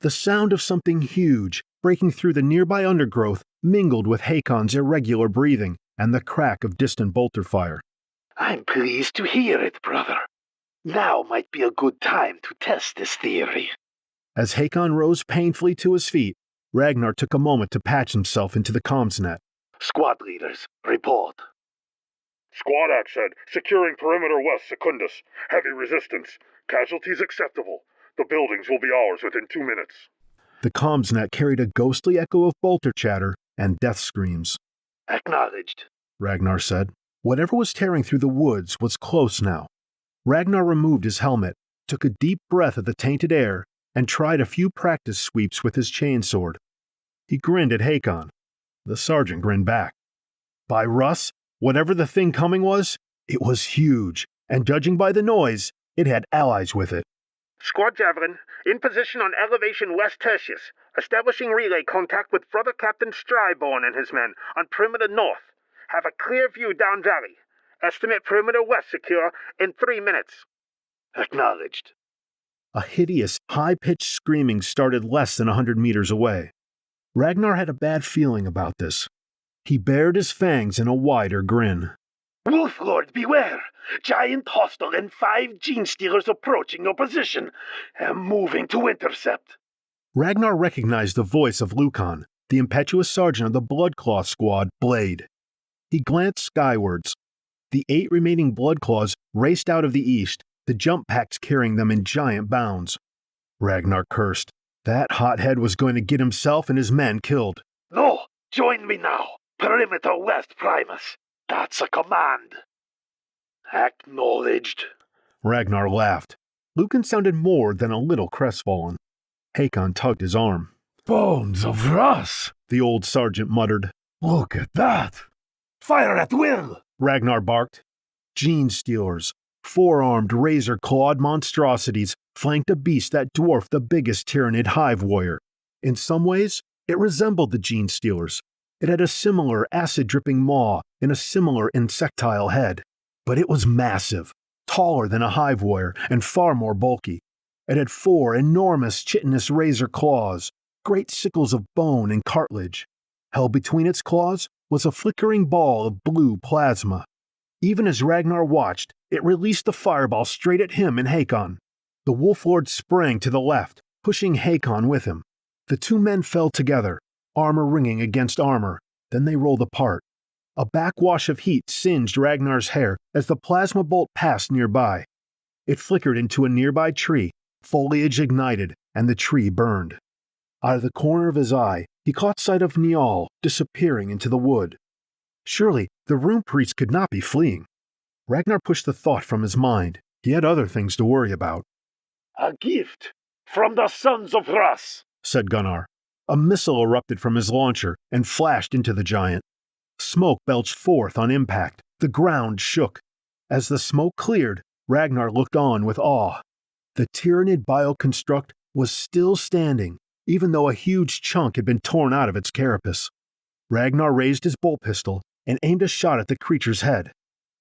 The sound of something huge breaking through the nearby undergrowth mingled with Hakon's irregular breathing and the crack of distant bolter fire. I'm pleased to hear it, brother. Now might be a good time to test this theory. As Hakon rose painfully to his feet, Ragnar took a moment to patch himself into the comms net. Squad leaders, report. Squad said, securing perimeter west Secundus. Heavy resistance. Casualties acceptable. The buildings will be ours within 2 minutes. The comms net carried a ghostly echo of bolter chatter and death screams. Acknowledged, Ragnar said. Whatever was tearing through the woods was close now. Ragnar removed his helmet, took a deep breath of the tainted air, and tried a few practice sweeps with his chainsword. He grinned at Hakon. The sergeant grinned back. By Russ, whatever the thing coming was, it was huge, and judging by the noise, it had allies with it. Squad Javelin, in position on elevation West Tertius, establishing relay contact with Brother Captain Stryborn and his men on perimeter north. Have a clear view down valley. Estimate perimeter west secure in 3 minutes. Acknowledged. A hideous, high-pitched screaming started less than 100 meters away. Ragnar had a bad feeling about this. He bared his fangs in a wider grin. Wolf Lord, beware! Giant hostile and 5 gene stealers approaching your position. Am moving to intercept. Ragnar recognized the voice of Lucan, the impetuous sergeant of the Bloodclaw squad, Blade. He glanced skywards. The 8 remaining Bloodclaws raced out of the east, the jump packs carrying them in giant bounds. Ragnar cursed. That hothead was going to get himself and his men killed. No, join me now. Perimeter west, Primus. That's a command. Acknowledged. Ragnar laughed. Lucan sounded more than a little crestfallen. Hakon tugged his arm. Bones of Russ, The old sergeant muttered. Look at that. Fire at will. Ragnar barked. Gene stealers, 4-armed, razor-clawed monstrosities, flanked a beast that dwarfed the biggest Tyranid hive warrior. In some ways, it resembled the gene stealers. It had a similar acid-dripping maw and a similar insectile head. But it was massive, taller than a hive warrior and far more bulky. It had 4 enormous chitinous razor claws, great sickles of bone and cartilage. Held between its claws was a flickering ball of blue plasma. Even as Ragnar watched, it released the fireball straight at him and Hakon. The Wolf Lord sprang to the left, pushing Hakon with him. The 2 men fell together, armor ringing against armor. Then they rolled apart. A backwash of heat singed Ragnar's hair as the plasma bolt passed nearby. It flickered into a nearby tree, foliage ignited, and the tree burned. Out of the corner of his eye, he caught sight of Njal disappearing into the wood. Surely, the rune priest could not be fleeing. Ragnar pushed the thought from his mind. He had other things to worry about. A gift from the sons of Russ, said Gunnar. A missile erupted from his launcher and flashed into the giant. Smoke belched forth on impact. The ground shook. As the smoke cleared, Ragnar looked on with awe. The Tyranid bioconstruct was still standing, even though a huge chunk had been torn out of its carapace. Ragnar raised his bolt pistol and aimed a shot at the creature's head.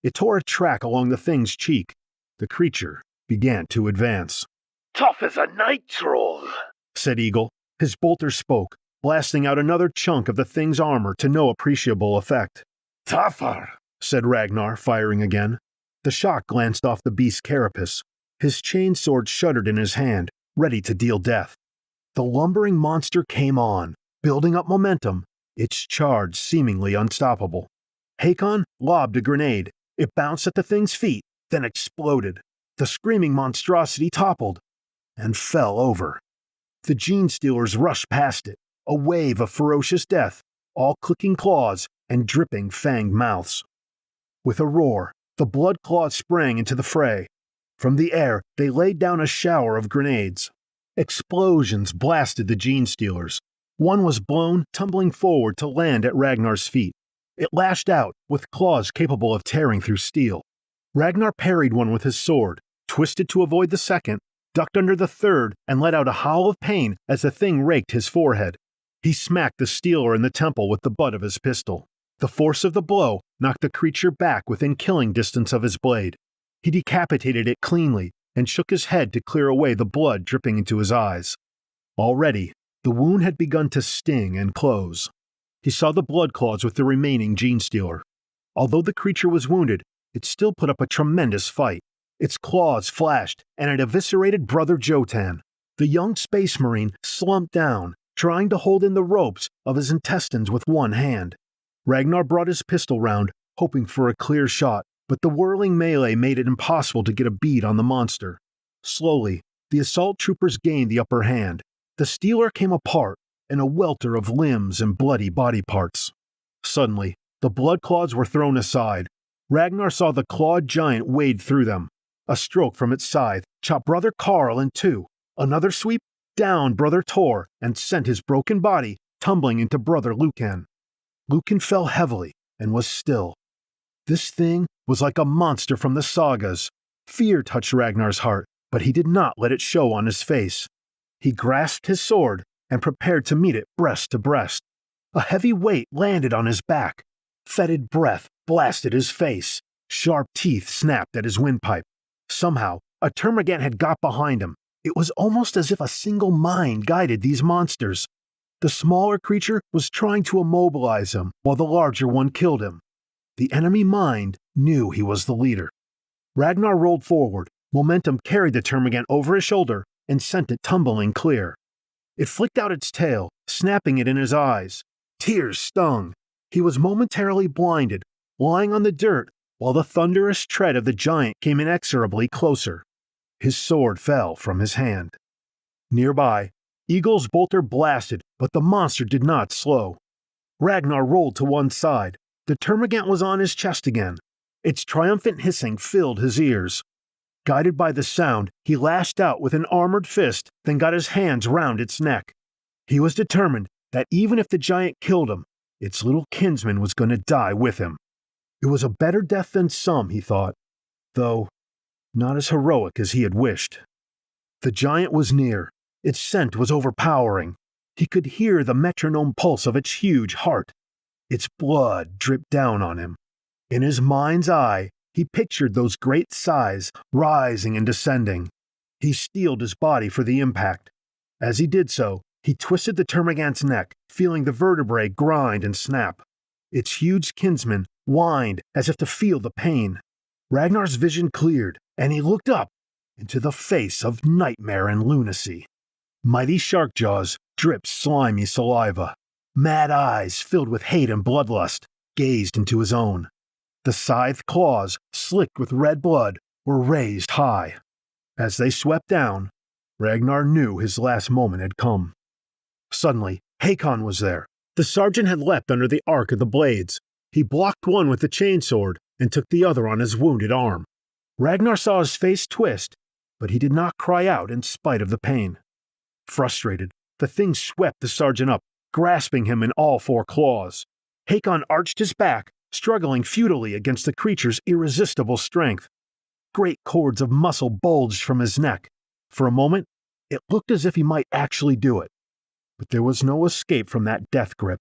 It tore a track along the thing's cheek. The creature began to advance. Tough as a night troll, said Eagle. His bolter spoke, blasting out another chunk of the thing's armor to no appreciable effect. Tougher, said Ragnar, firing again. The shot glanced off the beast's carapace. His chainsword shuddered in his hand, ready to deal death. The lumbering monster came on, building up momentum, its charge seemingly unstoppable. Hakon lobbed a grenade. It bounced at the thing's feet, then exploded. The screaming monstrosity toppled and fell over. The gene stealers rushed past it, a wave of ferocious death, all clicking claws and dripping fanged mouths. With a roar, the blood claws sprang into the fray. From the air, they laid down a shower of grenades. Explosions blasted the gene stealers. One was blown, tumbling forward to land at Ragnar's feet. It lashed out, with claws capable of tearing through steel. Ragnar parried one with his sword, twisted to avoid the second, ducked under the third, and let out a howl of pain as the thing raked his forehead. He smacked the stealer in the temple with the butt of his pistol. The force of the blow knocked the creature back within killing distance of his blade. He decapitated it cleanly and shook his head to clear away the blood dripping into his eyes. Already, the wound had begun to sting and close. He saw the blood claws with the remaining gene stealer. Although the creature was wounded, it still put up a tremendous fight. Its claws flashed, and it eviscerated Brother Jotan. The young space marine slumped down, trying to hold in the ropes of his intestines with one hand. Ragnar brought his pistol round, hoping for a clear shot, but the whirling melee made it impossible to get a bead on the monster. Slowly, the assault troopers gained the upper hand. The Stealer came apart in a welter of limbs and bloody body parts. Suddenly, the blood claws were thrown aside. Ragnar saw the clawed giant wade through them. A stroke from its scythe chopped Brother Karl in two. Another sweep down Brother Tor and sent his broken body tumbling into Brother Lucan. Lucan fell heavily and was still. This thing was like a monster from the sagas. Fear touched Ragnar's heart, but he did not let it show on his face. He grasped his sword and prepared to meet it breast to breast. A heavy weight landed on his back. Fetid breath blasted his face. Sharp teeth snapped at his windpipe. Somehow, a termagant had got behind him. It was almost as if a single mind guided these monsters. The smaller creature was trying to immobilize him, while the larger one killed him. The enemy mind knew he was the leader. Ragnar rolled forward. Momentum carried the termagant over his shoulder and sent it tumbling clear. It flicked out its tail, snapping it in his eyes. Tears stung. He was momentarily blinded, lying on the dirt while the thunderous tread of the giant came inexorably closer. His sword fell from his hand. Nearby, Eagle's bolter blasted, but the monster did not slow. Ragnar rolled to one side. The termagant was on his chest again. Its triumphant hissing filled his ears. Guided by the sound, he lashed out with an armored fist, then got his hands round its neck. He was determined that even if the giant killed him, its little kinsman was going to die with him. It was a better death than some, he thought, though not as heroic as he had wished. The giant was near. Its scent was overpowering. He could hear the metronome pulse of its huge heart. Its blood dripped down on him. In his mind's eye, he pictured those great sighs rising and descending. He steeled his body for the impact. As he did so, he twisted the termagant's neck, feeling the vertebrae grind and snap. Its huge kinsman whined as if to feel the pain. Ragnar's vision cleared, and he looked up into the face of nightmare and lunacy. Mighty shark jaws dripped slimy saliva. Mad eyes filled with hate and bloodlust gazed into his own. The scythed claws, slicked with red blood, were raised high. As they swept down, Ragnar knew his last moment had come. Suddenly, Hakon was there. The sergeant had leapt under the arc of the blades. He blocked one with the chainsword and took the other on his wounded arm. Ragnar saw his face twist, but he did not cry out in spite of the pain. Frustrated, the thing swept the sergeant up, grasping him in all four claws. Hakon arched his back, struggling futilely against the creature's irresistible strength. Great cords of muscle bulged from his neck. For a moment, it looked as if he might actually do it. But there was no escape from that death grip.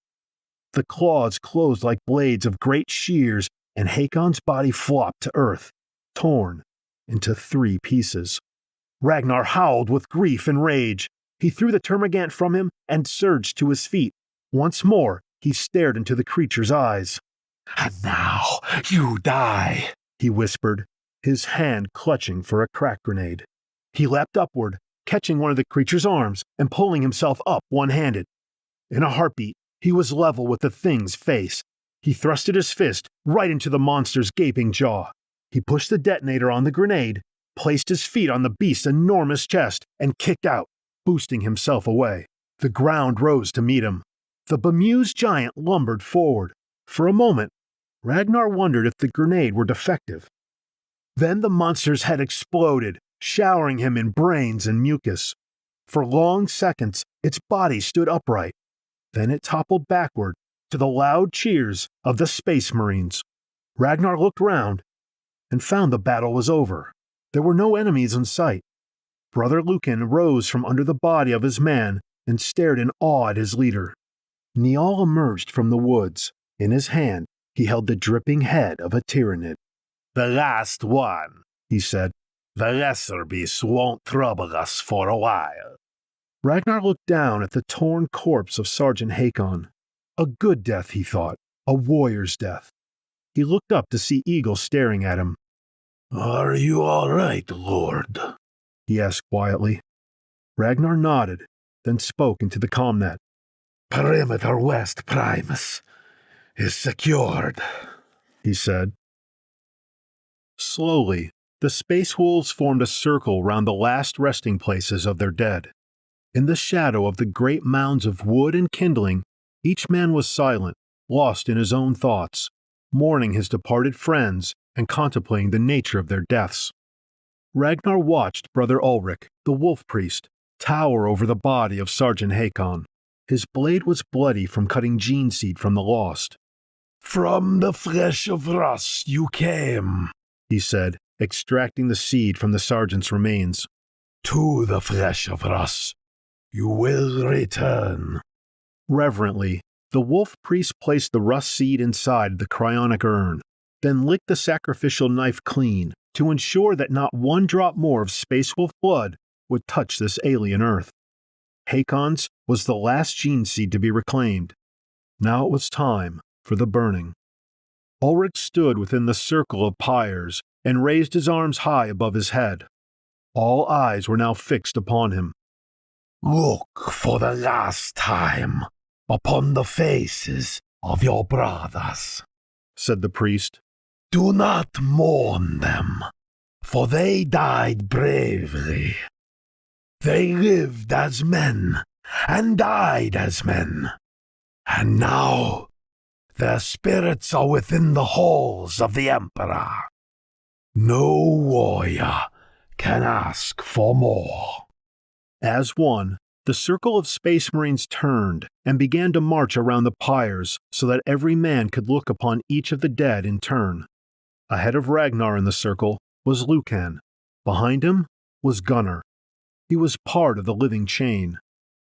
The claws closed like blades of great shears, and Hakon's body flopped to earth, torn into 3 pieces. Ragnar howled with grief and rage. He threw the termagant from him and surged to his feet. Once more, he stared into the creature's eyes. "And now you die," he whispered, his hand clutching for a crack grenade. He leapt upward, catching one of the creature's arms and pulling himself up one-handed. In a heartbeat, he was level with the thing's face. He thrusted his fist right into the monster's gaping jaw. He pushed the detonator on the grenade, placed his feet on the beast's enormous chest, and kicked out, boosting himself away. The ground rose to meet him. The bemused giant lumbered forward. For a moment, Ragnar wondered if the grenade were defective. Then the monster's head exploded, showering him in brains and mucus. For long seconds, its body stood upright. Then it toppled backward to the loud cheers of the Space Marines. Ragnar looked round and found the battle was over. There were no enemies in sight. Brother Lucan rose from under the body of his man and stared in awe at his leader. Niall emerged from the woods. In his hand, he held the dripping head of a Tyranid. "The last one," he said. "The lesser beasts won't trouble us for a while." Ragnar looked down at the torn corpse of Sergeant Hakon. A good death, he thought. A warrior's death. He looked up to see Eagle staring at him. Are you all right, Lord? He asked quietly. Ragnar nodded, then spoke into the comnet. Perimeter West Primus is secured, he said. Slowly, the Space Wolves formed a circle round the last resting places of their dead. In the shadow of the great mounds of wood and kindling, each man was silent, lost in his own thoughts, mourning his departed friends and contemplating the nature of their deaths. Ragnar watched Brother Ulrich, the wolf priest, tower over the body of Sergeant Hakon. His blade was bloody from cutting gene seed from the lost. From the flesh of Russ you came, he said, extracting the seed from the sergeant's remains. To the flesh of Russ you will return. Reverently, the wolf priest placed the rust seed inside the cryonic urn, then licked the sacrificial knife clean to ensure that not one drop more of Space Wolf blood would touch this alien earth. Hakon's was the last gene seed to be reclaimed. Now it was time for the burning. Ulrich stood within the circle of pyres and raised his arms high above his head. All eyes were now fixed upon him. Look for the last time upon the faces of your brothers, said the priest. Do not mourn them, for they died bravely. They lived as men and died as men, and now their spirits are within the halls of the Emperor. No warrior can ask for more. As one, the circle of Space Marines turned and began to march around the pyres so that every man could look upon each of the dead in turn. Ahead of Ragnar in the circle was Lucan. Behind him was Gunnar. He was part of the living chain.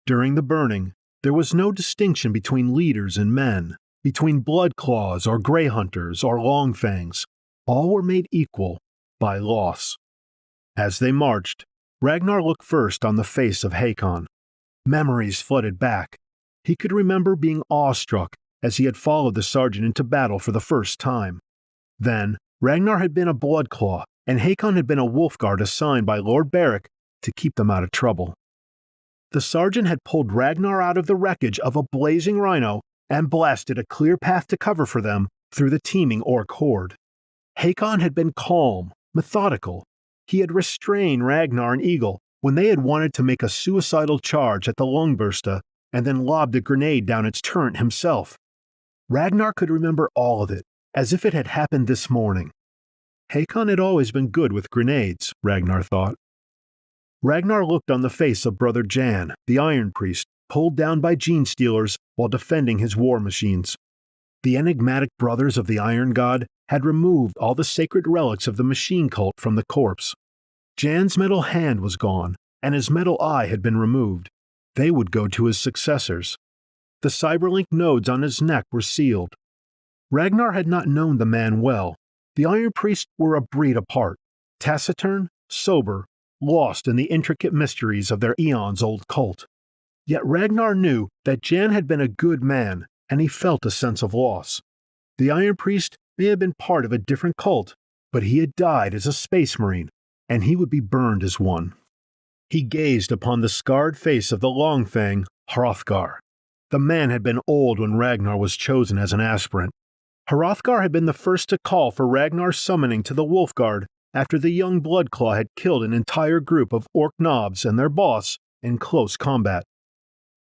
During the burning, there was no distinction between leaders and men, between blood claws or grey hunters or long fangs. All were made equal by loss. As they marched, Ragnar looked first on the face of Hakon. Memories flooded back. He could remember being awestruck as he had followed the sergeant into battle for the first time. Then, Ragnar had been a bloodclaw, and Hakon had been a wolfguard assigned by Lord Beric to keep them out of trouble. The sergeant had pulled Ragnar out of the wreckage of a blazing rhino and blasted a clear path to cover for them through the teeming orc horde. Hakon had been calm, methodical. He had restrained Ragnar and Eagle when they had wanted to make a suicidal charge at the Lungbursta and then lobbed a grenade down its turret himself. Ragnar could remember all of it, as if it had happened this morning. Hakon had always been good with grenades, Ragnar thought. Ragnar looked on the face of Brother Jan, the Iron Priest, pulled down by gene stealers while defending his war machines. The enigmatic brothers of the Iron God had removed all the sacred relics of the machine cult from the corpse. Jan's metal hand was gone, and his metal eye had been removed. They would go to his successors. The cyberlink nodes on his neck were sealed. Ragnar had not known the man well. The Iron Priests were a breed apart, taciturn, sober, lost in the intricate mysteries of their eons-old cult. Yet Ragnar knew that Jan had been a good man, and he felt a sense of loss. The Iron Priest may have been part of a different cult, but he had died as a space marine, and he would be burned as one. He gazed upon the scarred face of the Longfang, Hrothgar. The man had been old when Ragnar was chosen as an aspirant. Hrothgar had been the first to call for Ragnar's summoning to the Wolfguard after the young Bloodclaw had killed an entire group of orc knobs and their boss in close combat.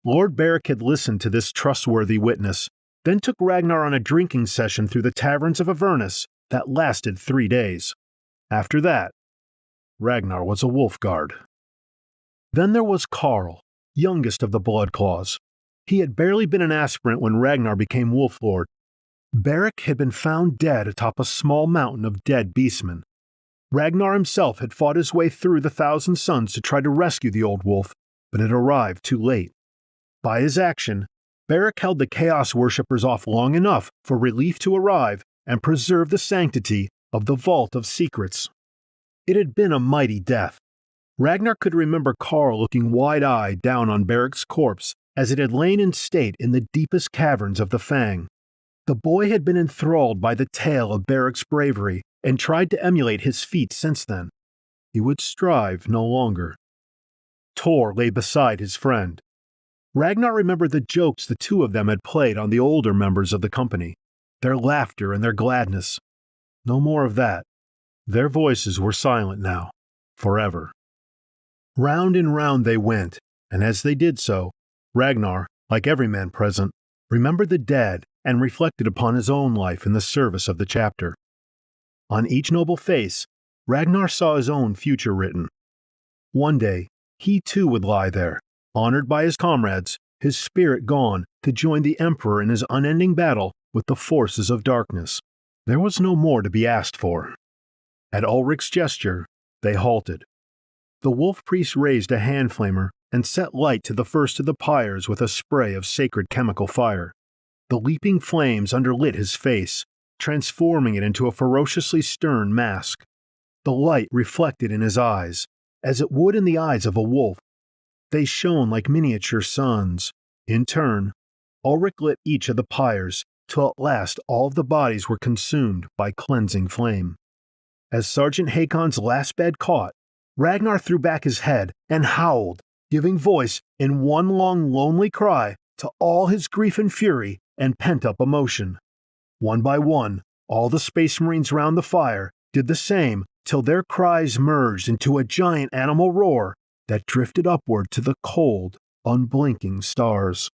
Lord Beric had listened to this trustworthy witness, then took Ragnar on a drinking session through the taverns of Avernus that lasted 3 days. After that, Ragnar was a Wolfguard. Then there was Karl, youngest of the Bloodclaws. He had barely been an aspirant when Ragnar became Wolflord. Beric had been found dead atop a small mountain of dead beastmen. Ragnar himself had fought his way through the Thousand Suns to try to rescue the old wolf, but had arrived too late. By his action, Beric held the Chaos Worshippers off long enough for relief to arrive and preserve the sanctity of the Vault of Secrets. It had been a mighty death. Ragnar could remember Karl looking wide-eyed down on Beric's corpse as it had lain in state in the deepest caverns of the Fang. The boy had been enthralled by the tale of Beric's bravery and tried to emulate his feats since then. He would strive no longer. Tor lay beside his friend. Ragnar remembered the jokes the two of them had played on the older members of the company, their laughter and their gladness. No more of that. Their voices were silent now, forever. Round and round they went, and as they did so, Ragnar, like every man present, remembered the dead and reflected upon his own life in the service of the chapter. On each noble face, Ragnar saw his own future written. One day, he too would lie there, honored by his comrades, his spirit gone to join the Emperor in his unending battle with the forces of darkness. There was no more to be asked for. At Ulrich's gesture, they halted. The wolf priest raised a hand flamer and set light to the first of the pyres with a spray of sacred chemical fire. The leaping flames underlit his face, transforming it into a ferociously stern mask. The light reflected in his eyes, as it would in the eyes of a wolf. They shone like miniature suns. In turn, Ulrich lit each of the pyres, till at last all of the bodies were consumed by cleansing flame. As Sergeant Hakon's last bed caught, Ragnar threw back his head and howled, giving voice in one long lonely cry to all his grief and fury and pent-up emotion. One by one, all the Space Marines round the fire did the same till their cries merged into a giant animal roar that drifted upward to the cold, unblinking stars.